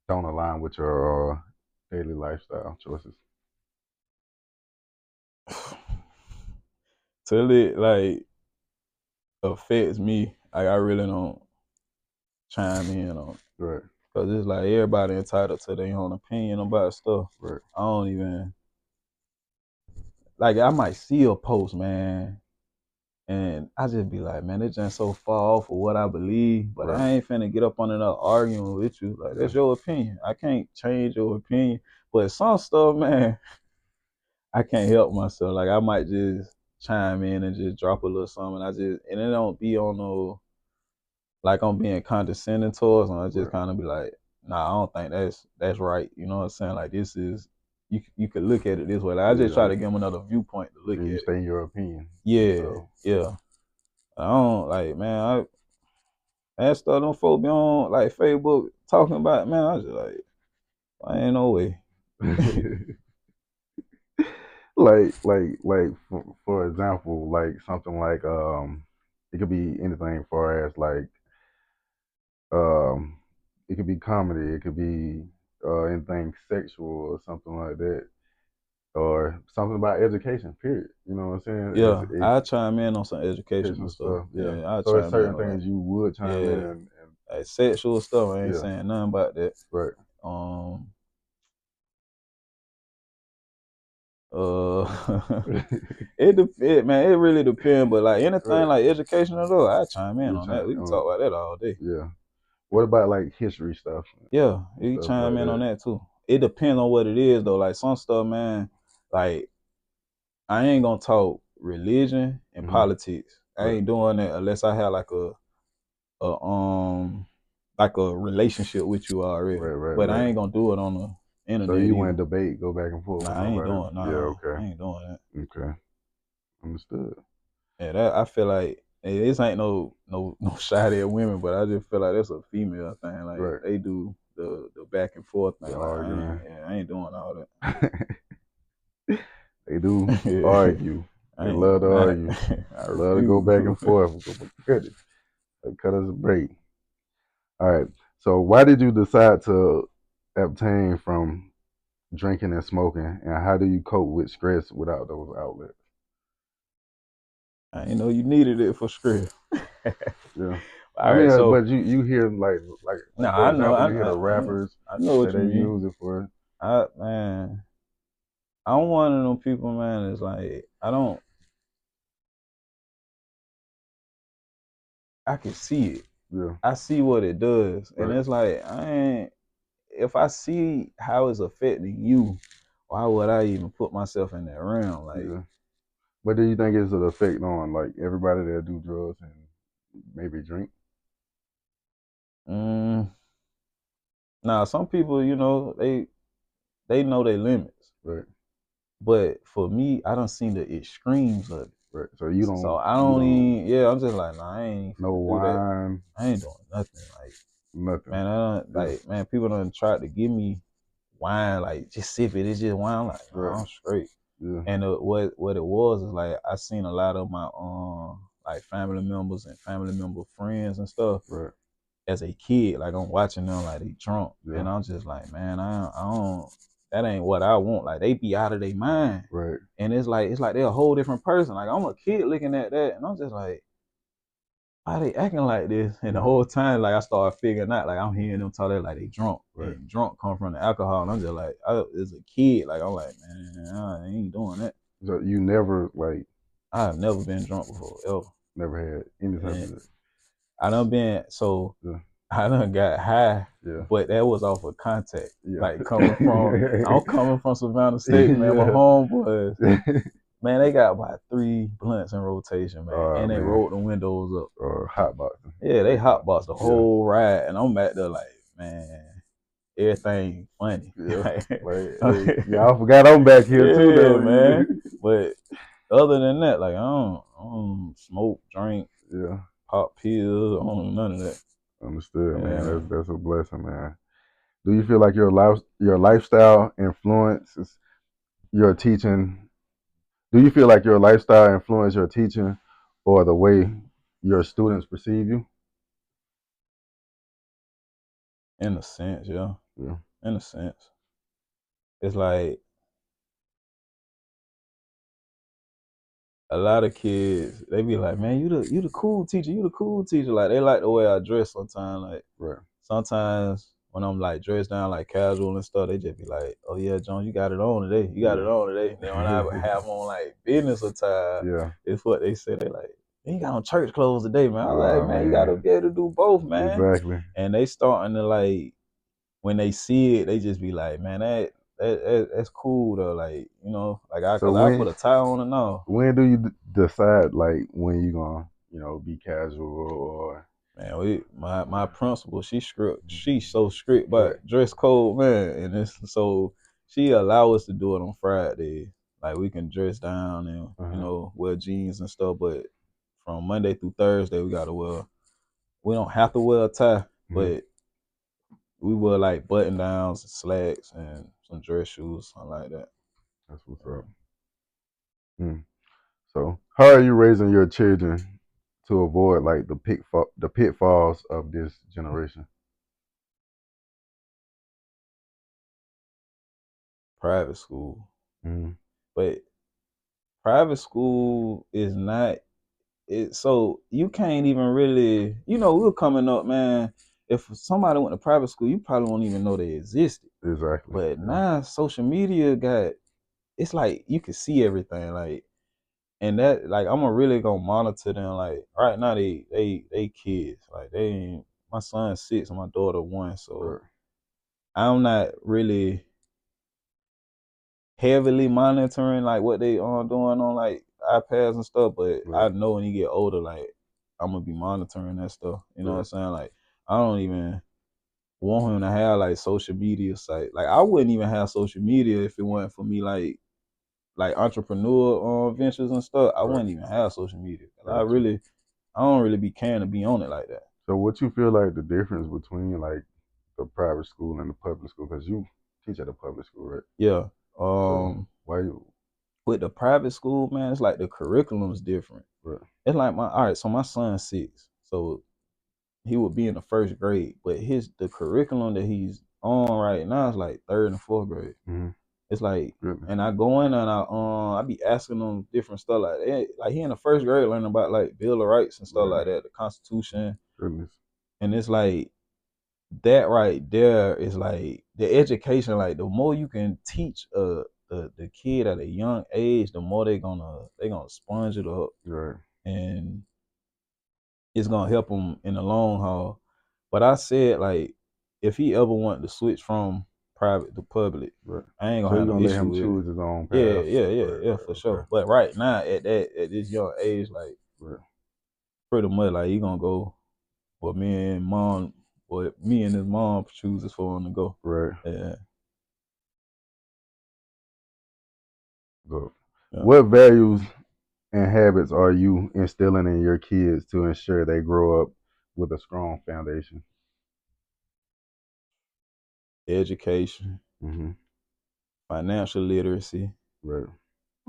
Speaker 1: don't align with your daily lifestyle choices?
Speaker 2: Till it like affects me, like I really don't chime in on it.
Speaker 1: Right.
Speaker 2: Cause it's like everybody entitled to their own opinion about stuff.
Speaker 1: Right.
Speaker 2: I don't even like I might see a post, man, and I just be like, man, it's just so far off of what I believe, but
Speaker 1: Right.
Speaker 2: I ain't finna get up on another arguing with you. Like
Speaker 1: Yeah.
Speaker 2: that's your opinion. I can't change your opinion. But some stuff, man, I can't help myself. Like I might just chime in and just drop a little something. And it don't be on no like I'm being condescending towards them. I just
Speaker 1: Right.
Speaker 2: kind of be like, nah, I don't think that's right. You know what I'm saying? Like this is you could look at it this way. Like I just
Speaker 1: Yeah.
Speaker 2: try to give them another viewpoint to look
Speaker 1: And
Speaker 2: at
Speaker 1: you
Speaker 2: it.
Speaker 1: stay in your opinion.
Speaker 2: Yeah,
Speaker 1: So
Speaker 2: yeah. I don't like, man. That stuff them folk be on like Facebook talking about, man. I just like, I ain't no way.
Speaker 1: for example, like something like it could be anything far as like um it could be comedy, it could be anything sexual or something like that. Or something about education, period. You know what I'm saying?
Speaker 2: Yeah, I chime in on some educational
Speaker 1: Educational
Speaker 2: stuff.
Speaker 1: stuff, yeah.
Speaker 2: Yeah, I
Speaker 1: So it's
Speaker 2: chime in
Speaker 1: certain
Speaker 2: on that.
Speaker 1: things you would chime in
Speaker 2: Yeah,
Speaker 1: and
Speaker 2: like sexual stuff. I ain't
Speaker 1: yeah,
Speaker 2: saying nothing about that.
Speaker 1: right.
Speaker 2: Um, uh, man. It really depends. But like anything
Speaker 1: Right.
Speaker 2: like educational though, I chime in
Speaker 1: You
Speaker 2: on that.
Speaker 1: chime
Speaker 2: We can talk about that all day.
Speaker 1: yeah. What about like history stuff
Speaker 2: Yeah,
Speaker 1: and
Speaker 2: you can
Speaker 1: stuff
Speaker 2: chime
Speaker 1: like
Speaker 2: in on
Speaker 1: that?
Speaker 2: that too. It depends on what it is though. Like some stuff, man. Like I ain't gonna talk religion and
Speaker 1: Hmm.
Speaker 2: politics. I
Speaker 1: Right.
Speaker 2: ain't doing that unless I have a like a relationship with you already.
Speaker 1: Right, right,
Speaker 2: But I
Speaker 1: right.
Speaker 2: ain't gonna do it on the
Speaker 1: So
Speaker 2: internet
Speaker 1: you
Speaker 2: either.
Speaker 1: want to debate, go back and forth with
Speaker 2: Nah, I ain't
Speaker 1: nobody.
Speaker 2: doing.
Speaker 1: Yeah,
Speaker 2: Nah,
Speaker 1: okay.
Speaker 2: I ain't doing that.
Speaker 1: Okay. Understood.
Speaker 2: Yeah, that I feel like this ain't no shot at women, but I just feel like that's a female thing. Like
Speaker 1: Right.
Speaker 2: they do the back and forth
Speaker 1: The
Speaker 2: thing. Like
Speaker 1: arguing.
Speaker 2: I ain't doing all
Speaker 1: They do
Speaker 2: that.
Speaker 1: argue.
Speaker 2: I
Speaker 1: They
Speaker 2: ain't
Speaker 1: love to
Speaker 2: not.
Speaker 1: argue.
Speaker 2: I
Speaker 1: Love to go back
Speaker 2: refuse.
Speaker 1: and forth. They cut us a break. All right. So why did you decide to abstain from drinking and smoking, and how do you cope with stress without those outlets?
Speaker 2: I ain't know you needed it for script.
Speaker 1: Yeah.
Speaker 2: All
Speaker 1: I mean,
Speaker 2: right, so
Speaker 1: but you hear like
Speaker 2: now
Speaker 1: for
Speaker 2: I know
Speaker 1: example, you hear the rappers
Speaker 2: I know
Speaker 1: say
Speaker 2: what you
Speaker 1: they
Speaker 2: mean.
Speaker 1: use it for
Speaker 2: Man, I'm one of them people, man. It's like I can see it.
Speaker 1: Yeah,
Speaker 2: I see what it does, and
Speaker 1: right.
Speaker 2: it's like I ain't. If I see how it's affecting you, why would I even put myself in that realm? Like,
Speaker 1: Yeah. But do you think it's an effect on like everybody that do drugs and maybe drink?
Speaker 2: mm, now some people, they know their limits,
Speaker 1: Right,
Speaker 2: but for me, I don't see the extremes of it.
Speaker 1: right. So
Speaker 2: So I
Speaker 1: you
Speaker 2: don't
Speaker 1: don't
Speaker 2: even. Yeah, I'm just like, nah, I ain't
Speaker 1: no
Speaker 2: finna do that.
Speaker 1: wine,
Speaker 2: I ain't doing nothing. Like,
Speaker 1: nothing.
Speaker 2: man, I don't
Speaker 1: Yeah,
Speaker 2: like, man. People don't try to give me wine, like just sip it. It's just wine. I'm like,
Speaker 1: right.
Speaker 2: nah, I'm straight.
Speaker 1: Yeah,
Speaker 2: And what it was is like I seen a lot of my like family members and family member friends and stuff
Speaker 1: right.
Speaker 2: as a kid. Like I'm watching them like they drunk,
Speaker 1: Yeah,
Speaker 2: and I'm just like, man, I don't. That ain't what I want. Like they be out of their mind,
Speaker 1: right.
Speaker 2: and it's like they're a whole different person. Like I'm a kid looking at that, and I'm just like, why they acting like this? And the
Speaker 1: Yeah,
Speaker 2: whole time, like I started figuring out, like I'm hearing them talk that like they drunk,
Speaker 1: right.
Speaker 2: and drunk come from the alcohol, and I'm just like, as a kid, like I'm like, man, I ain't doing that.
Speaker 1: So you never like
Speaker 2: I've never been drunk before, ever.
Speaker 1: never had any type
Speaker 2: And
Speaker 1: of that.
Speaker 2: I done been so
Speaker 1: Yeah,
Speaker 2: I done got high,
Speaker 1: yeah,
Speaker 2: but that was off of contact.
Speaker 1: yeah.
Speaker 2: Like I'm coming from Savannah State, man. My
Speaker 1: Yeah.
Speaker 2: homeboys, man, they got about 3 blunts in rotation, man.
Speaker 1: Oh
Speaker 2: And they
Speaker 1: man.
Speaker 2: rolled the windows up.
Speaker 1: Hot boxing.
Speaker 2: Yeah, they hotboxed the
Speaker 1: Yeah,
Speaker 2: whole ride. And I'm back there like, man, everything funny.
Speaker 1: yeah.
Speaker 2: Like,
Speaker 1: Like, hey, y'all forgot I'm back here too,
Speaker 2: yeah,
Speaker 1: though.
Speaker 2: man. But other than that, like I don't smoke, drink,
Speaker 1: Yeah,
Speaker 2: pop pills, I don't do none of that.
Speaker 1: understood, man.
Speaker 2: Yeah.
Speaker 1: That's a blessing, man. Do you feel like your lifestyle influences your teaching? Do you feel like your lifestyle influences your teaching, or the way your students perceive you?
Speaker 2: In a sense, yeah.
Speaker 1: Yeah,
Speaker 2: In a sense. It's like a lot of kids, they be like, man, you the cool teacher, you the cool teacher. Like they like the way I dress sometimes. Like
Speaker 1: right.
Speaker 2: sometimes when I'm like dressed down like casual and stuff, they just be like, oh yeah, John, you got it on today. You got
Speaker 1: Yeah,
Speaker 2: it on today. And then when I have on like business attire,
Speaker 1: yeah.
Speaker 2: it's what they say. They like, you got on church clothes today, man. I was like,
Speaker 1: Oh
Speaker 2: hey, man, you gotta
Speaker 1: man,
Speaker 2: be able to do both, man.
Speaker 1: exactly.
Speaker 2: And they starting to like when they see it, they just be like, man, that's cool though. Like, like
Speaker 1: So
Speaker 2: cause I put a tie on and all.
Speaker 1: when do you decide like when you gonna be casual or
Speaker 2: Man, my principal, she's so strict
Speaker 1: right?
Speaker 2: about dress code, man, and it's so she allow us to do it on Friday. Like we can dress down and
Speaker 1: Uh-huh.
Speaker 2: wear jeans and stuff, but from Monday through Thursday we gotta wear. We don't have to wear a tie,
Speaker 1: Hmm.
Speaker 2: but we wear like button downs and slacks and some dress shoes, something like that.
Speaker 1: That's what's
Speaker 2: Yeah.
Speaker 1: up. Hmm. So how are you raising your children to avoid like the pitfalls of this generation?
Speaker 2: Private school,
Speaker 1: Hmm.
Speaker 2: but private school is not it. So you can't even really, we were coming up, man. If somebody went to private school, you probably won't even know they existed.
Speaker 1: Exactly.
Speaker 2: But
Speaker 1: Yeah.
Speaker 2: now social media got, it's like you can see everything, like, and that, like, I'm really gonna monitor them. Like right now, they kids, like they ain't. My son's 6 and my daughter 1, so
Speaker 1: Right.
Speaker 2: I'm not really heavily monitoring like what they are doing on like iPads and stuff, but
Speaker 1: Right.
Speaker 2: I know when you get older, like I'm gonna be monitoring that stuff. You know what I'm
Speaker 1: Right.
Speaker 2: saying? Like I don't even want him to have like social media site. Like I wouldn't even have social media if it wasn't for me like entrepreneur ventures and stuff. I
Speaker 1: Right.
Speaker 2: wouldn't even have social media.
Speaker 1: Gotcha.
Speaker 2: I don't really be caring to be on it like that.
Speaker 1: So what you feel like the difference between like the private school and the public school? Because you teach at a public school, right?
Speaker 2: Yeah.
Speaker 1: So
Speaker 2: Um
Speaker 1: why you?
Speaker 2: with the private school, man, it's like the curriculum's different.
Speaker 1: Right.
Speaker 2: It's like all right, so my son's 6. So he would be in the first grade, but the curriculum that he's on right now is like third and fourth grade.
Speaker 1: Mm-hmm.
Speaker 2: It's like,
Speaker 1: Goodness.
Speaker 2: and I go in and I be asking him different stuff like that. Like he in the first grade learning about like Bill of Rights and stuff
Speaker 1: Right.
Speaker 2: like that, the Constitution,
Speaker 1: Goodness.
Speaker 2: and it's like that right there is like the education. Like the more you can teach the the kid at a young age, the more they gonna sponge it up,
Speaker 1: Right.
Speaker 2: and it's gonna help him in the long haul. But I said like, if he ever wanted to switch from private to public,
Speaker 1: Right.
Speaker 2: I ain't
Speaker 1: So
Speaker 2: gonna
Speaker 1: you're
Speaker 2: have no
Speaker 1: gonna let
Speaker 2: issue
Speaker 1: him
Speaker 2: with it.
Speaker 1: choose his own
Speaker 2: Yeah,
Speaker 1: path.
Speaker 2: yeah, yeah,
Speaker 1: Right.
Speaker 2: yeah,
Speaker 1: Right.
Speaker 2: for
Speaker 1: Okay.
Speaker 2: sure. But right now, at this young age, like
Speaker 1: Right.
Speaker 2: pretty much like he gonna go where me and his mom chooses for him to go.
Speaker 1: Right.
Speaker 2: Yeah,
Speaker 1: Good.
Speaker 2: yeah.
Speaker 1: What values and habits are you instilling in your kids to ensure they grow up with a strong foundation?
Speaker 2: Education,
Speaker 1: Mm-hmm.
Speaker 2: financial literacy.
Speaker 1: Right.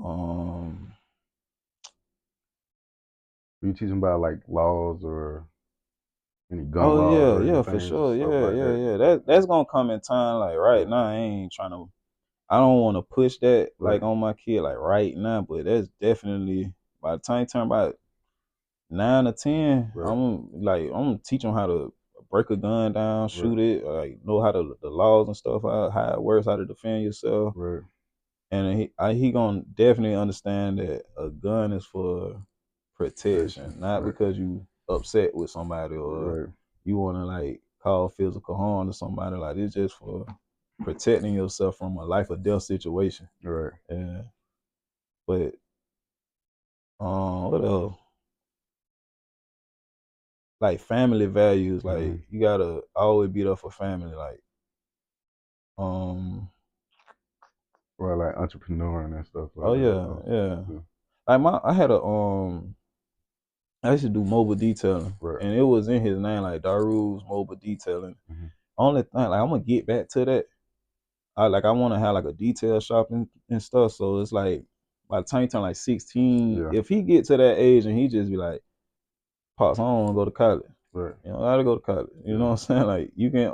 Speaker 2: Um.
Speaker 1: Do you teach them about like laws or any gun
Speaker 2: Oh
Speaker 1: laws
Speaker 2: yeah,
Speaker 1: or
Speaker 2: yeah, for
Speaker 1: anything,
Speaker 2: sure.
Speaker 1: stuff
Speaker 2: Yeah,
Speaker 1: like
Speaker 2: yeah,
Speaker 1: that?
Speaker 2: yeah. That's gonna come in time. Like right
Speaker 1: Yeah.
Speaker 2: now, I ain't trying to. I don't want to push that
Speaker 1: Right.
Speaker 2: like on my kid like right now, but that's definitely by the time you turn about 9 or 10,
Speaker 1: Right.
Speaker 2: I'm gonna teach them how to break a gun down,
Speaker 1: Right.
Speaker 2: shoot it, like know how to the laws and stuff, how it works, how to defend yourself,
Speaker 1: Right.
Speaker 2: and he gonna definitely understand that a gun is for
Speaker 1: Protection.
Speaker 2: protection, not
Speaker 1: Right.
Speaker 2: because you upset with somebody or
Speaker 1: Right.
Speaker 2: you want to like cause physical harm to somebody. Like it's just for protecting yourself from a life or death situation.
Speaker 1: Right.
Speaker 2: Yeah, but what else? Like family values.
Speaker 1: Mm-hmm.
Speaker 2: Like you gotta always be there for family. Like um,
Speaker 1: Or like entrepreneuring and stuff like
Speaker 2: oh
Speaker 1: that.
Speaker 2: yeah,
Speaker 1: So
Speaker 2: yeah.
Speaker 1: yeah.
Speaker 2: Like I had a I used to do mobile detailing,
Speaker 1: Right.
Speaker 2: and it was in his name, like Daru's mobile detailing.
Speaker 1: Mm-hmm.
Speaker 2: Only thing, like I'm gonna get back to that. I want to have like a detail shop and stuff. So it's like by the time he turn like 16,
Speaker 1: Yeah.
Speaker 2: if he get to that age and he just be like, "Pops, I don't want to go to college.
Speaker 1: Right.
Speaker 2: You know, I gotta go to college." You know
Speaker 1: Yeah.
Speaker 2: what I'm saying? Like you can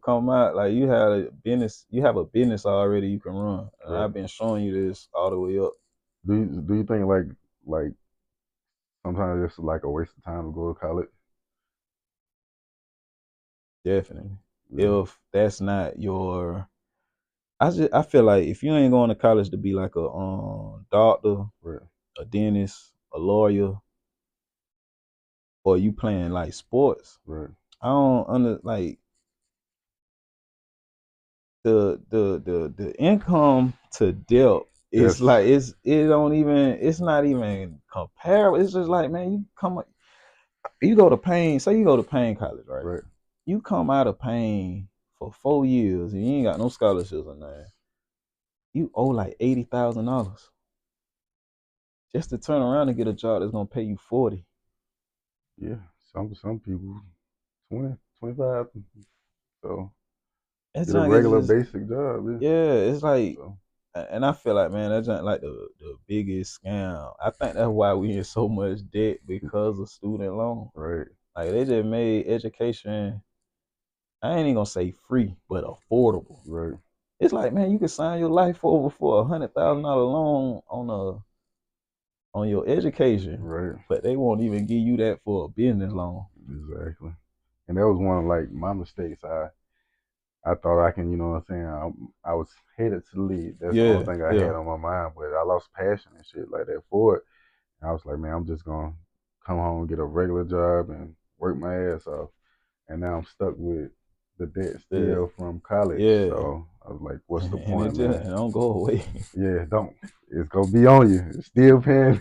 Speaker 2: come out like you have a business already you can run. And
Speaker 1: Right.
Speaker 2: I've been showing you this all the way up.
Speaker 1: Do you think like sometimes it's like a waste of time to go to college?
Speaker 2: Definitely.
Speaker 1: Yeah.
Speaker 2: If that's not your I feel like if you ain't going to college to be like a doctor,
Speaker 1: Right.
Speaker 2: a dentist, a lawyer, or you playing like sports,
Speaker 1: Right.
Speaker 2: I don't under like the income to debt is
Speaker 1: That's
Speaker 2: like it don't even it's not even comparable. It's just like man, you go to Payne, say you go to Payne College, right?
Speaker 1: right.
Speaker 2: You come out of Payne for 4 years and you ain't got no scholarships or nothing. You owe like $80,000 just to turn around and get a job that's gonna pay you 40.
Speaker 1: Yeah. Some people 20, 25. So
Speaker 2: That
Speaker 1: get a
Speaker 2: junk is
Speaker 1: regular
Speaker 2: just
Speaker 1: basic job. Yeah.
Speaker 2: yeah, it's like
Speaker 1: So
Speaker 2: and I feel like man, that junk like the biggest scam. I think that's why we in so much debt because of student loan.
Speaker 1: right.
Speaker 2: Like they just made education, I ain't even gonna say free, but affordable.
Speaker 1: Right.
Speaker 2: It's like man, you can sign your life over for $100,000 loan on your education,
Speaker 1: Right.
Speaker 2: but they won't even give you that for a business loan.
Speaker 1: Exactly. And that was one of like my mistakes. I thought I can, you know what I'm saying? I was headed to lead. That's the only
Speaker 2: Yeah,
Speaker 1: thing I had
Speaker 2: yeah,
Speaker 1: on my mind, but I lost passion and shit like that for it. And I was like, man, I'm just gonna come home, get a regular job, and work my ass off. And now I'm stuck with the debt
Speaker 2: the
Speaker 1: still from college.
Speaker 2: yeah,
Speaker 1: So I was like, what's the
Speaker 2: and it
Speaker 1: point,
Speaker 2: just
Speaker 1: man?
Speaker 2: it don't go away.
Speaker 1: Yeah, don't. It's gonna be on you. It's still paying.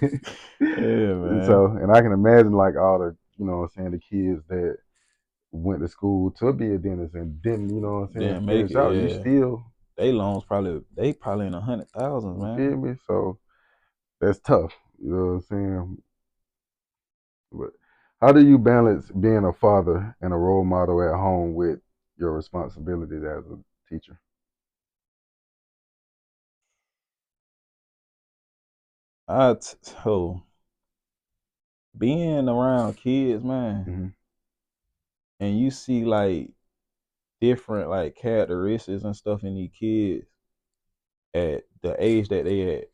Speaker 2: Yeah, man.
Speaker 1: So, and I can imagine like all the, you know what I'm saying, the kids that went to school to be a dentist and didn't, you know what I'm saying,
Speaker 2: Didn't make
Speaker 1: finish
Speaker 2: it.
Speaker 1: out. You
Speaker 2: Yeah,
Speaker 1: still,
Speaker 2: they probably in 100,000s,
Speaker 1: you
Speaker 2: man.
Speaker 1: feel me? So that's tough. You know what I'm saying? But how do you balance being a father and a role model at home with your responsibilities as a teacher?
Speaker 2: So being around kids, man,
Speaker 1: Hmm.
Speaker 2: and you see like different like characteristics and stuff in these kids at the age that they at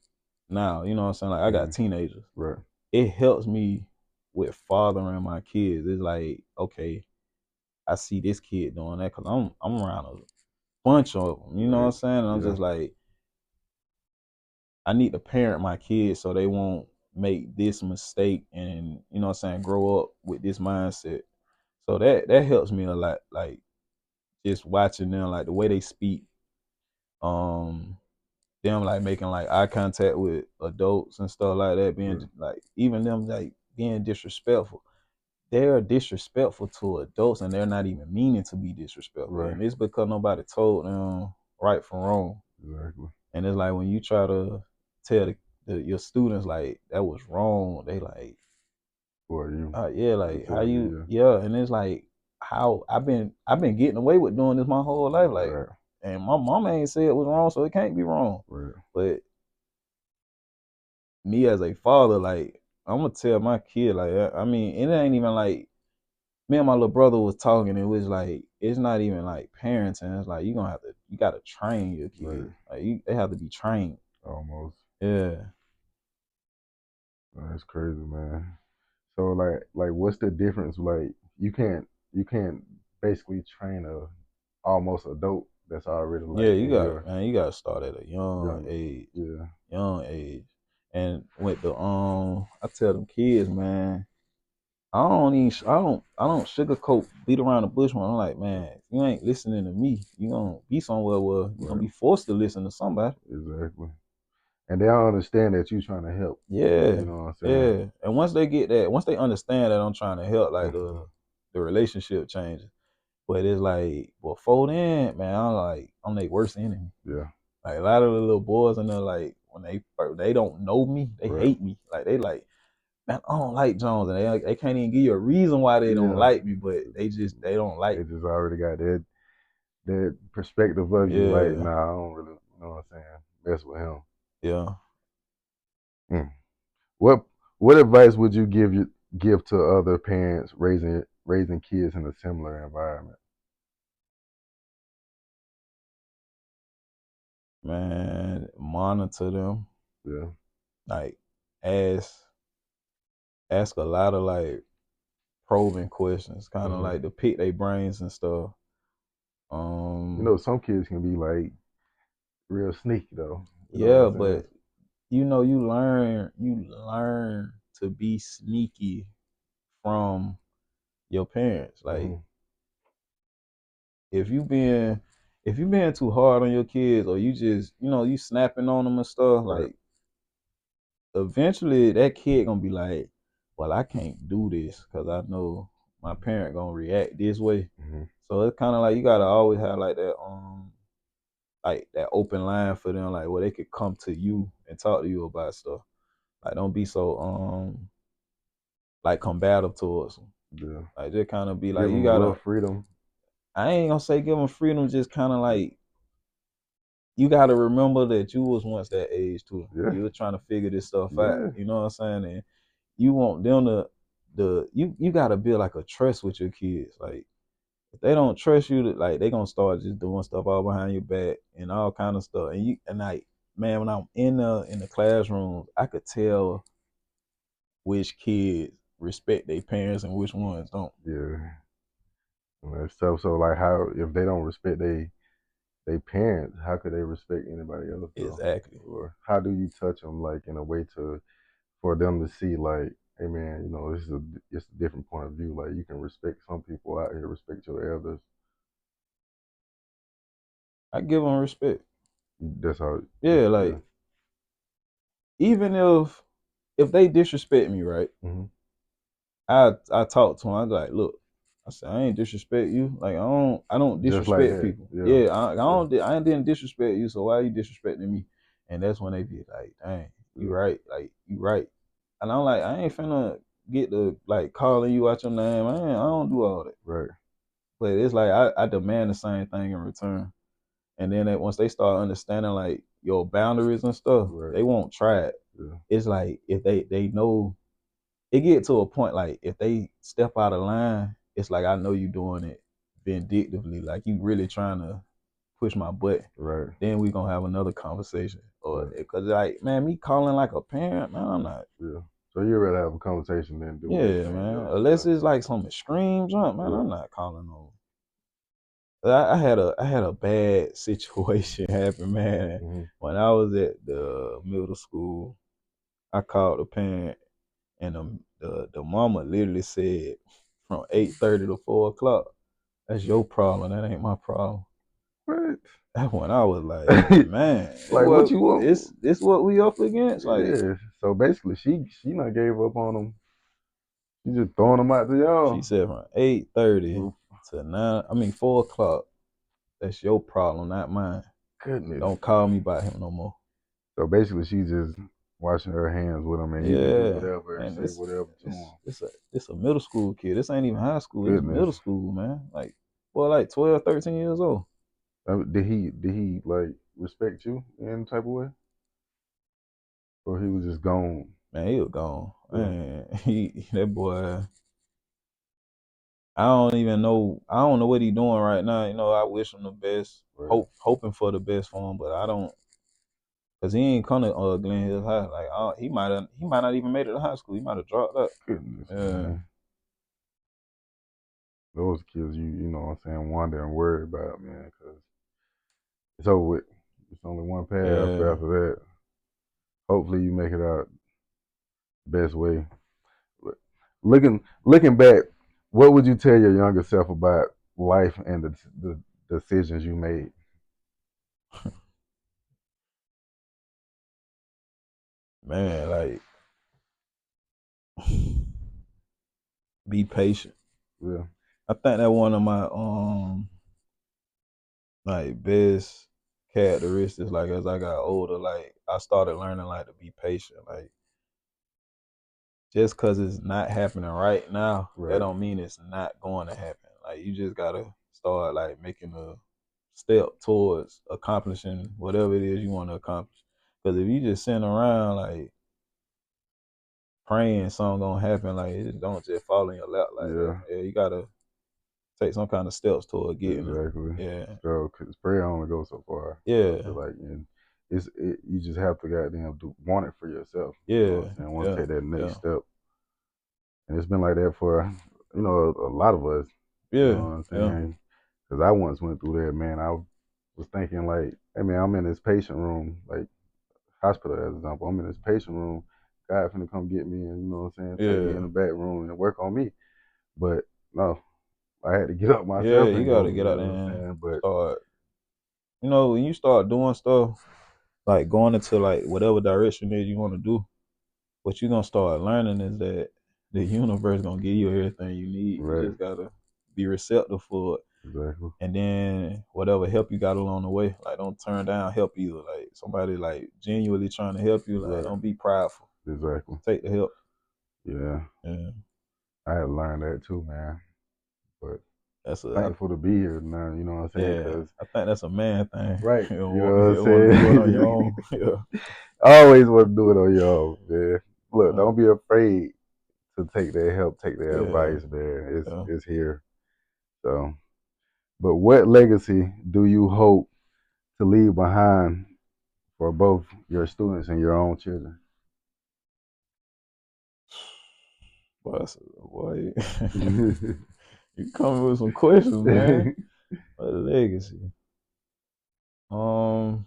Speaker 2: now. You know what I'm saying? Like I got
Speaker 1: Hmm.
Speaker 2: teenagers.
Speaker 1: Right.
Speaker 2: It helps me with fathering my kids. It's like okay, I see this kid doing that because I'm around a bunch of them. You know what I'm
Speaker 1: Right.
Speaker 2: saying? And I'm
Speaker 1: Yeah.
Speaker 2: just like I need to parent my kids so they won't make this mistake and you know what I'm saying, grow up with this mindset. So that helps me a lot. Like just watching them, like the way they speak, um, them like making like eye contact with adults and stuff like that, being
Speaker 1: Right.
Speaker 2: like even them like being disrespectful. They're disrespectful to adults and they're not even meaning to be disrespectful.
Speaker 1: Right.
Speaker 2: And it's because nobody told them right from wrong.
Speaker 1: Exactly.
Speaker 2: And it's like when you try to tell your students like that was wrong, they like,
Speaker 1: For you.
Speaker 2: yeah,
Speaker 1: You
Speaker 2: like how
Speaker 1: tell
Speaker 2: you,
Speaker 1: me, yeah.
Speaker 2: yeah, and it's like how I've been getting away with doing this my whole life, like,
Speaker 1: Right.
Speaker 2: and my mama ain't said it was wrong, so it can't be wrong.
Speaker 1: Right.
Speaker 2: But me as a father, like, I'm gonna tell my kid, like, I mean, it ain't even like me and my little brother was talking. It was like it's not even like parenting. It's like you gotta train your
Speaker 1: Right.
Speaker 2: kids. Like they have to be trained.
Speaker 1: Almost.
Speaker 2: Yeah,
Speaker 1: That's crazy, man. So like what's the difference? Like you can't basically train a almost adult that's already
Speaker 2: yeah.
Speaker 1: like
Speaker 2: You
Speaker 1: in
Speaker 2: got
Speaker 1: your
Speaker 2: man. You got to start at a
Speaker 1: young yeah,
Speaker 2: young age. And with the I tell them kids, man, I don't sugarcoat beat around the bush when I'm like, man, if you ain't listening to me, you gonna be somewhere where you gonna
Speaker 1: right,
Speaker 2: be forced to listen to somebody.
Speaker 1: exactly. And they don't understand that you're trying to help.
Speaker 2: Yeah,
Speaker 1: You know what I'm saying?
Speaker 2: yeah. And once they get that, once they understand that I'm trying to help, like
Speaker 1: Definitely.
Speaker 2: the relationship changes. But it's like before then, man, I'm their worst enemy.
Speaker 1: Yeah,
Speaker 2: Like a lot of the little boys and they're like when they don't know me, they
Speaker 1: right.
Speaker 2: hate me. Like they like, man, I don't like Jones, and they can't even give you a reason why they don't
Speaker 1: Yeah.
Speaker 2: like me, but they don't like
Speaker 1: They
Speaker 2: me.
Speaker 1: just already got that perspective of you, like,
Speaker 2: Yeah,
Speaker 1: nah, I don't really you know what I'm saying, mess with him.
Speaker 2: yeah,
Speaker 1: Mm. What what advice would you give to other parents raising kids in a similar environment?
Speaker 2: man, monitor them.
Speaker 1: Yeah.
Speaker 2: Like ask ask a lot of like probing questions, kind of
Speaker 1: Hmm.
Speaker 2: like to pick their brains and stuff.
Speaker 1: You
Speaker 2: Um,
Speaker 1: know, some kids can be like real sneaky though. You know what
Speaker 2: yeah,
Speaker 1: I'm saying?
Speaker 2: but you learn to be sneaky from your parents. Like
Speaker 1: Hmm.
Speaker 2: if you being if you being too hard on your kids or you just you snapping on them and stuff,
Speaker 1: Right.
Speaker 2: like eventually that kid gonna be like, well, I can't do this because I know my parent gonna react this way.
Speaker 1: Hmm.
Speaker 2: So it's kind of like you gotta always have like that open line for them, like where they could come to you and talk to you about stuff. Like don't be so like combative towards them.
Speaker 1: Yeah.
Speaker 2: Like just kind of be
Speaker 1: Give
Speaker 2: like you
Speaker 1: them a little
Speaker 2: gotta.
Speaker 1: freedom.
Speaker 2: I ain't gonna say give them freedom, just kind of like you gotta remember that you was once that age too.
Speaker 1: Yeah.
Speaker 2: You were trying to figure this stuff out.
Speaker 1: Yeah.
Speaker 2: You know what I'm saying? And you want them to you gotta build like a trust with your kids. Like if they don't trust you, like they gonna start just doing stuff all behind your back and all kind of stuff. And like man, when I'm in the classroom, I could tell which kids respect their parents and which ones don't.
Speaker 1: Yeah. And that's tough. So like how if they don't respect they parents, how could they respect anybody else though?
Speaker 2: Exactly.
Speaker 1: Or how do you touch them like in a way to for them to see like, hey man, you know, this is it's a different point of view. Like you can respect some people out here, respect your elders.
Speaker 2: I give them respect.
Speaker 1: That's how.
Speaker 2: Yeah,
Speaker 1: Yeah.
Speaker 2: like even if they disrespect me, right?
Speaker 1: Hmm.
Speaker 2: I talk to him. I be like, look, I said I ain't disrespect you. Like I don't
Speaker 1: Just like
Speaker 2: disrespect
Speaker 1: that.
Speaker 2: people.
Speaker 1: Yeah.
Speaker 2: Yeah,
Speaker 1: Yeah.
Speaker 2: I didn't disrespect you. So why you disrespecting me? And that's when they be like, dang, you
Speaker 1: Yeah.
Speaker 2: right. Like you right. And I'm like, I ain't finna get to like calling you out your name. I don't do all that.
Speaker 1: Right.
Speaker 2: But it's like I demand the same thing in return. And then once they start understanding like your boundaries and stuff,
Speaker 1: Right.
Speaker 2: they won't try it.
Speaker 1: Yeah.
Speaker 2: It's like if they know it get to a point like if they step out of line, it's like I know you doing it vindictively, like you really trying to push my butt.
Speaker 1: Right.
Speaker 2: Then we gonna have another conversation, or
Speaker 1: Right.
Speaker 2: because like man, me calling like a parent, man, I'm not.
Speaker 1: Yeah. So you rather have a conversation than do
Speaker 2: Yeah,
Speaker 1: anything
Speaker 2: man.
Speaker 1: else. Yeah.
Speaker 2: Unless it's like some extreme jump, man,
Speaker 1: Yeah.
Speaker 2: I'm not calling on. I had a bad situation happen, man.
Speaker 1: Mm-hmm.
Speaker 2: When I was at the middle school, I called the parent, and the mama literally said, from 8:30 to 4 o'clock, that's your problem. That ain't my problem.
Speaker 1: What?
Speaker 2: That's when I was like, man,
Speaker 1: Like what you
Speaker 2: this
Speaker 1: want?
Speaker 2: this what we up against? Like,
Speaker 1: Yeah. So basically, she not gave up on them. She just throwing them out to
Speaker 2: she
Speaker 1: y'all.
Speaker 2: said from 8:30
Speaker 1: Well,
Speaker 2: to 4 o'clock, that's your problem, not mine.
Speaker 1: goodness,
Speaker 2: Don't call me
Speaker 1: man.
Speaker 2: about him no more.
Speaker 1: So basically, she just washing her hands with them, and you can do
Speaker 2: Yeah,
Speaker 1: whatever,
Speaker 2: and
Speaker 1: say whatever to them.
Speaker 2: it's a middle school kid. This ain't even high school. It's
Speaker 1: Goodness.
Speaker 2: middle school, man. Like, boy, like 12, 13 years old.
Speaker 1: Did he like respect you in any type of way, or he was just gone?
Speaker 2: Man, he was gone.
Speaker 1: Yeah.
Speaker 2: Man, he that boy. I don't even know. I don't know what he doing right now. I wish him the best.
Speaker 1: Right.
Speaker 2: Hoping for the best for him, but I don't, cause he ain't come to Glen Hills High. Like, he might not even made it to high school. He might have dropped out.
Speaker 1: Goodness,
Speaker 2: Yeah,
Speaker 1: man. Those kids, you know what I'm saying, wonder and worry about, man, because it's over with. It's only one path
Speaker 2: yeah.
Speaker 1: after that. Hopefully, you make it out the best way. But looking back, what would you tell your younger self about life and the decisions you made?
Speaker 2: Man, like, be patient.
Speaker 1: Yeah.
Speaker 2: I think that one of my like best characteristics. Like, as I got older, like, I started learning like to be patient. Like, just cause it's not happening right now, that
Speaker 1: Right.
Speaker 2: don't mean it's not going to happen. Like, you just gotta start like making a step towards accomplishing whatever it is you want to accomplish. Because if you just sitting around like praying something gonna happen, like, it don't just fall in your lap like that.
Speaker 1: Yeah.
Speaker 2: Yeah, you gotta take some kind of steps toward getting it.
Speaker 1: Exactly.
Speaker 2: Yeah,
Speaker 1: So, cause prayer only goes so far. I feel
Speaker 2: yeah,
Speaker 1: like, and you just have to goddamn want it for yourself. You know what
Speaker 2: yeah,
Speaker 1: I'm saying? Want to
Speaker 2: yeah,
Speaker 1: take that
Speaker 2: yeah,
Speaker 1: next step, and it's been like that for a lot of us. You know
Speaker 2: yeah,
Speaker 1: what I'm
Speaker 2: yeah,
Speaker 1: saying? Because I once went through that, man. I was thinking like, hey man, I'm in this patient room, like hospital as an example. I'm in this patient room. God finna come get me, and you know what I'm saying? Take me in
Speaker 2: yeah,
Speaker 1: the back room and work on me. But no, I had to get up
Speaker 2: yeah.
Speaker 1: myself
Speaker 2: You
Speaker 1: and
Speaker 2: gotta
Speaker 1: go.
Speaker 2: get
Speaker 1: You
Speaker 2: out
Speaker 1: know
Speaker 2: there
Speaker 1: what I'm
Speaker 2: and
Speaker 1: saying? But
Speaker 2: start. When you start doing stuff, like going into like whatever direction that you want to do, what you're gonna start learning is that the universe gonna give you everything you need. You
Speaker 1: right,
Speaker 2: just gotta be receptive for it.
Speaker 1: exactly,
Speaker 2: And then whatever help you got along the way, like, don't turn down help either. Like, somebody like genuinely trying to help you, like,
Speaker 1: right,
Speaker 2: don't be prideful.
Speaker 1: exactly.
Speaker 2: Take the help.
Speaker 1: Yeah,
Speaker 2: Yeah.
Speaker 1: I had to learn that too, man. But
Speaker 2: That's a
Speaker 1: thankful to be here now. You know what I'm saying?
Speaker 2: yeah.
Speaker 1: Cause
Speaker 2: I think that's a man thing.
Speaker 1: right,
Speaker 2: You
Speaker 1: you know
Speaker 2: don't
Speaker 1: what I'm
Speaker 2: want to do it on your
Speaker 1: saying?
Speaker 2: own. Yeah.
Speaker 1: I always want to do it on your own, man. Look,
Speaker 2: Yeah.
Speaker 1: don't be afraid to take their help, take their
Speaker 2: Yeah.
Speaker 1: advice, man.
Speaker 2: Yeah.
Speaker 1: It's here. So, but what legacy do you hope to leave behind for both your students and your own children?
Speaker 2: Boy, you coming with some questions, man. A legacy. Um,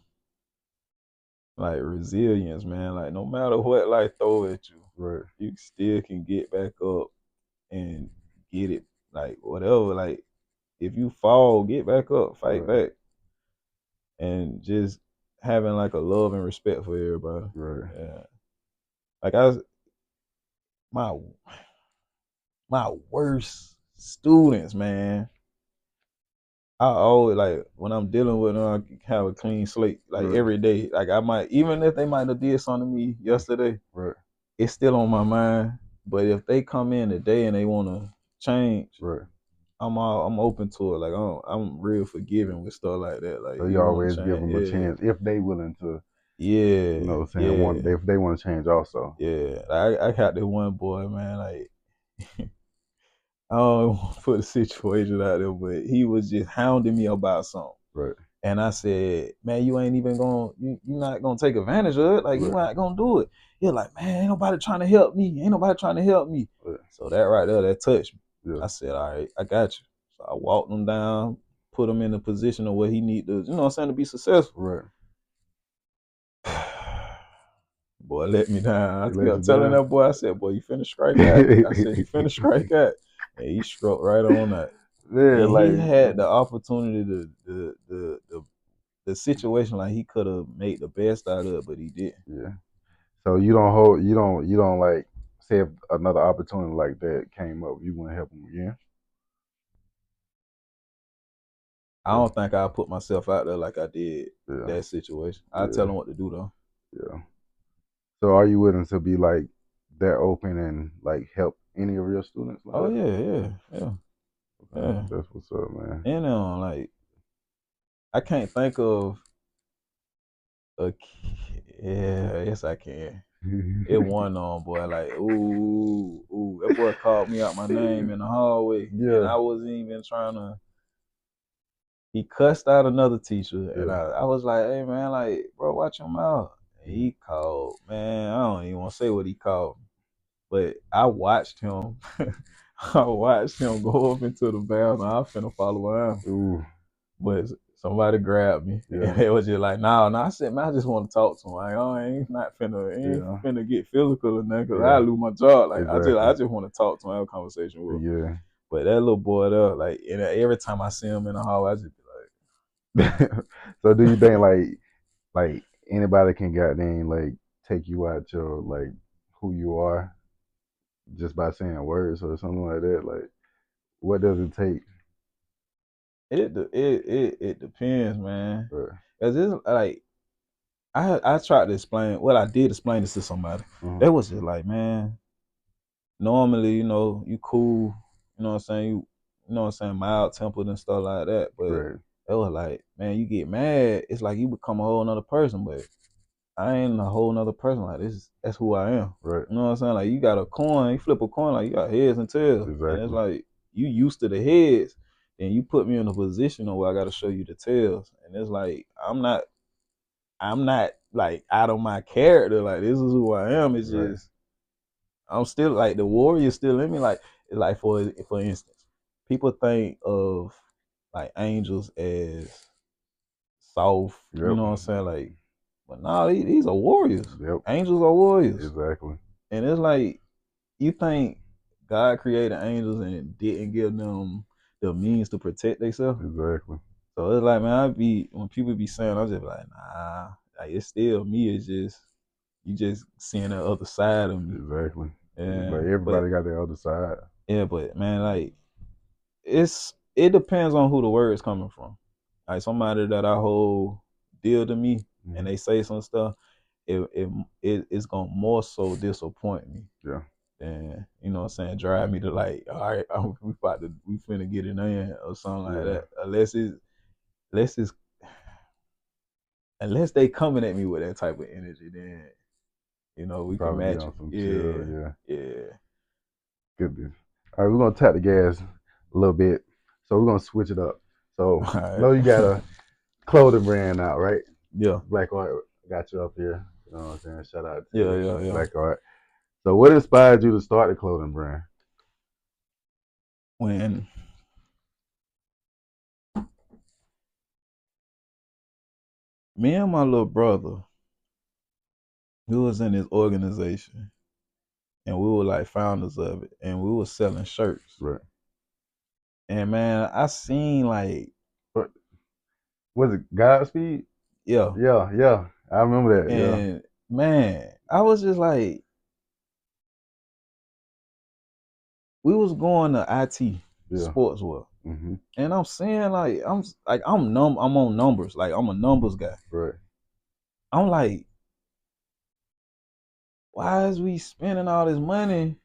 Speaker 2: like resilience, man. Like, no matter what life throw at you,
Speaker 1: Right,
Speaker 2: you still can get back up and get it. Like, whatever. Like, if you fall, get back up, fight
Speaker 1: right,
Speaker 2: back, and just having like a love and respect for everybody.
Speaker 1: right,
Speaker 2: Yeah. Like, my my worst students, man. I always, like, when I'm dealing with them, I have a clean slate. Like,
Speaker 1: right,
Speaker 2: every day. Like, I might, even if they might have did something to me yesterday,
Speaker 1: right,
Speaker 2: it's still on my mind. But if they come in today and they want to change,
Speaker 1: right.
Speaker 2: I'm open to it. Like, I'm real forgiving with stuff like that. Like,
Speaker 1: So you
Speaker 2: you want to
Speaker 1: always give
Speaker 2: change?
Speaker 1: them a chance if they willing to, you
Speaker 2: Yeah,
Speaker 1: know, saying
Speaker 2: yeah,
Speaker 1: one if they want to change also.
Speaker 2: yeah, yeah. Like, I got this one boy, man. Like, I don't want to put a situation out there, but he was just hounding me about something.
Speaker 1: Right,
Speaker 2: And I said, man, you ain't even going, you not gonna take advantage of it. Like, you
Speaker 1: right,
Speaker 2: not gonna do it. He's like, man, ain't nobody trying to help me. Ain't nobody trying to help me.
Speaker 1: right.
Speaker 2: So that right there, that touched me.
Speaker 1: Yeah,
Speaker 2: I said, all right, I got you. So I walked him down, put him in a position of where he need to, you know what I'm saying, to be successful.
Speaker 1: Right.
Speaker 2: Boy, let me down. I
Speaker 1: He let you
Speaker 2: kept telling
Speaker 1: down.
Speaker 2: that boy, I said, boy, you finna strike out. I said, you finna strike out. And he struck right on that.
Speaker 1: Man,
Speaker 2: And he
Speaker 1: like
Speaker 2: had the opportunity the situation, like he could have made the best out of it, but he didn't.
Speaker 1: yeah. So you don't like say if another opportunity like that came up, you wouldn't help him again.
Speaker 2: I
Speaker 1: Yeah.
Speaker 2: don't think I put myself out there like I did
Speaker 1: Yeah.
Speaker 2: that situation. I tell
Speaker 1: Yeah.
Speaker 2: him what to do though.
Speaker 1: Yeah. So are you willing to be like that open and like help any of your students like
Speaker 2: Oh
Speaker 1: that?
Speaker 2: yeah, yeah, yeah,
Speaker 1: Okay.
Speaker 2: yeah.
Speaker 1: That's what's up, man.
Speaker 2: And like I can't think of a yeah, yes I can. It one on boy, like ooh, that boy called me out my name in the hallway, and
Speaker 1: Yeah.
Speaker 2: I wasn't even trying to. He cussed out another teacher, and
Speaker 1: Yeah.
Speaker 2: I was like, hey man, like bro, watch your mouth. And he called, man, I don't even want to say what he called me, but I watched him. I watched him go up into the bathroom. I finna follow around.
Speaker 1: Ooh.
Speaker 2: But somebody grabbed me,
Speaker 1: Yeah.
Speaker 2: and it was just like, no. I said, man, I just want to talk to him. Like, oh, I ain't not finna, ain't
Speaker 1: Yeah.
Speaker 2: finna get physical or nothing, cause I
Speaker 1: Yeah.
Speaker 2: lose my job. Like,
Speaker 1: Exactly.
Speaker 2: I just want to talk to him, have a conversation with him.
Speaker 1: Yeah.
Speaker 2: But that little boy there, like, and every time I see him in the hall, I just be
Speaker 1: So do you think
Speaker 2: like,
Speaker 1: like anybody can goddamn like take you out your like who you are just by saying words or something like that? Like what does it take?
Speaker 2: it depends, man.
Speaker 1: Right.
Speaker 2: Cause it's like I tried to explain. Well, I did explain this to somebody.
Speaker 1: Uh-huh.
Speaker 2: They was just like, man, normally, you know, you cool, you know what I'm saying, you know what I'm saying, mild tempered and stuff like that. But
Speaker 1: Right.
Speaker 2: it was like, man, you get mad, it's like you become a whole nother person. But I ain't a whole nother person. Like that's who I am.
Speaker 1: Right.
Speaker 2: You know what I'm saying? Like you got a coin, you flip a coin, like you got heads and tails. And it's
Speaker 1: Exactly.
Speaker 2: like you used to the heads, then you put me in a position where I gotta show you the tails. And it's like I'm not like out of my character. Like this is who I am. It's
Speaker 1: Right.
Speaker 2: just I'm still like the warrior still in me. Like for instance, people think of like angels as soft. You
Speaker 1: Yep.
Speaker 2: know what I'm saying? Like, but nah, these are warriors.
Speaker 1: Yep.
Speaker 2: Angels are warriors,
Speaker 1: Exactly.
Speaker 2: and it's like you think God created angels and didn't give them the means to protect themselves.
Speaker 1: Exactly.
Speaker 2: So it's like, man, I be when people be saying, I'm just like, nah, like it's still me. It's just you just seeing the other side of me.
Speaker 1: Exactly.
Speaker 2: Yeah,
Speaker 1: Like
Speaker 2: but
Speaker 1: everybody got the other side.
Speaker 2: yeah, but man, like it depends on who the word is coming from. Like somebody that I hold dear to me
Speaker 1: Mm-hmm.
Speaker 2: and they say some stuff, it's gonna more so disappoint me
Speaker 1: Yeah.
Speaker 2: than you know what I'm saying, drive me to like, all right, we finna get it in or something like
Speaker 1: Yeah.
Speaker 2: that. Unless it's unless they coming at me with that type of energy, then you know we can
Speaker 1: Probably be
Speaker 2: match
Speaker 1: on
Speaker 2: it.
Speaker 1: some chill.
Speaker 2: Yeah,
Speaker 1: Yeah.
Speaker 2: yeah.
Speaker 1: Goodness. All right, we're gonna tap the gas a little bit. So we're gonna switch it up. So
Speaker 2: All right.
Speaker 1: know you got a clothing brand out, right?
Speaker 2: Yeah,
Speaker 1: Black Art got you up here. You know what I'm saying? Shout out
Speaker 2: yeah,
Speaker 1: to
Speaker 2: yeah, yeah.
Speaker 1: Black Art. So what inspired you to start the clothing brand?
Speaker 2: When me and my little brother, we was in this organization and we were like founders of it and we were selling shirts.
Speaker 1: Right.
Speaker 2: And man, I seen like,
Speaker 1: What was it? Godspeed?
Speaker 2: yeah.
Speaker 1: Yeah, yeah. I remember that. Yeah,
Speaker 2: And man, I was just like, we was going to IT
Speaker 1: yeah.
Speaker 2: sportswear.
Speaker 1: Mm-hmm.
Speaker 2: And I'm saying I'm on numbers. Like I'm a numbers guy.
Speaker 1: Right.
Speaker 2: I'm like, why is we spending all this money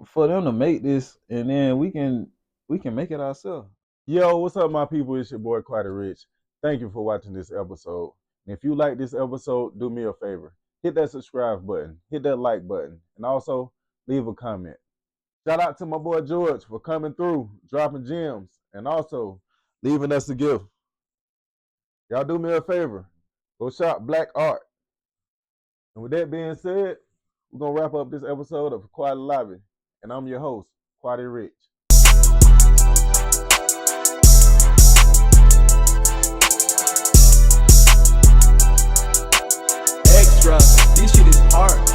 Speaker 2: for them to make this and then we can make it ourselves?
Speaker 1: Yo, what's up, my people? It's your boy Quaddy Ricch. Thank you for watching this episode. And if you like this episode, do me a favor. Hit that subscribe button, hit that like button, and also leave a comment. Shout out to my boy George for coming through, dropping gems, and also leaving us a gift. Y'all do me a favor. Go shop Black Art. And with that being said, we're going to wrap up this episode of Quaddy Lobby. And I'm your host, Quaddy Ricch.
Speaker 3: this shit is hard.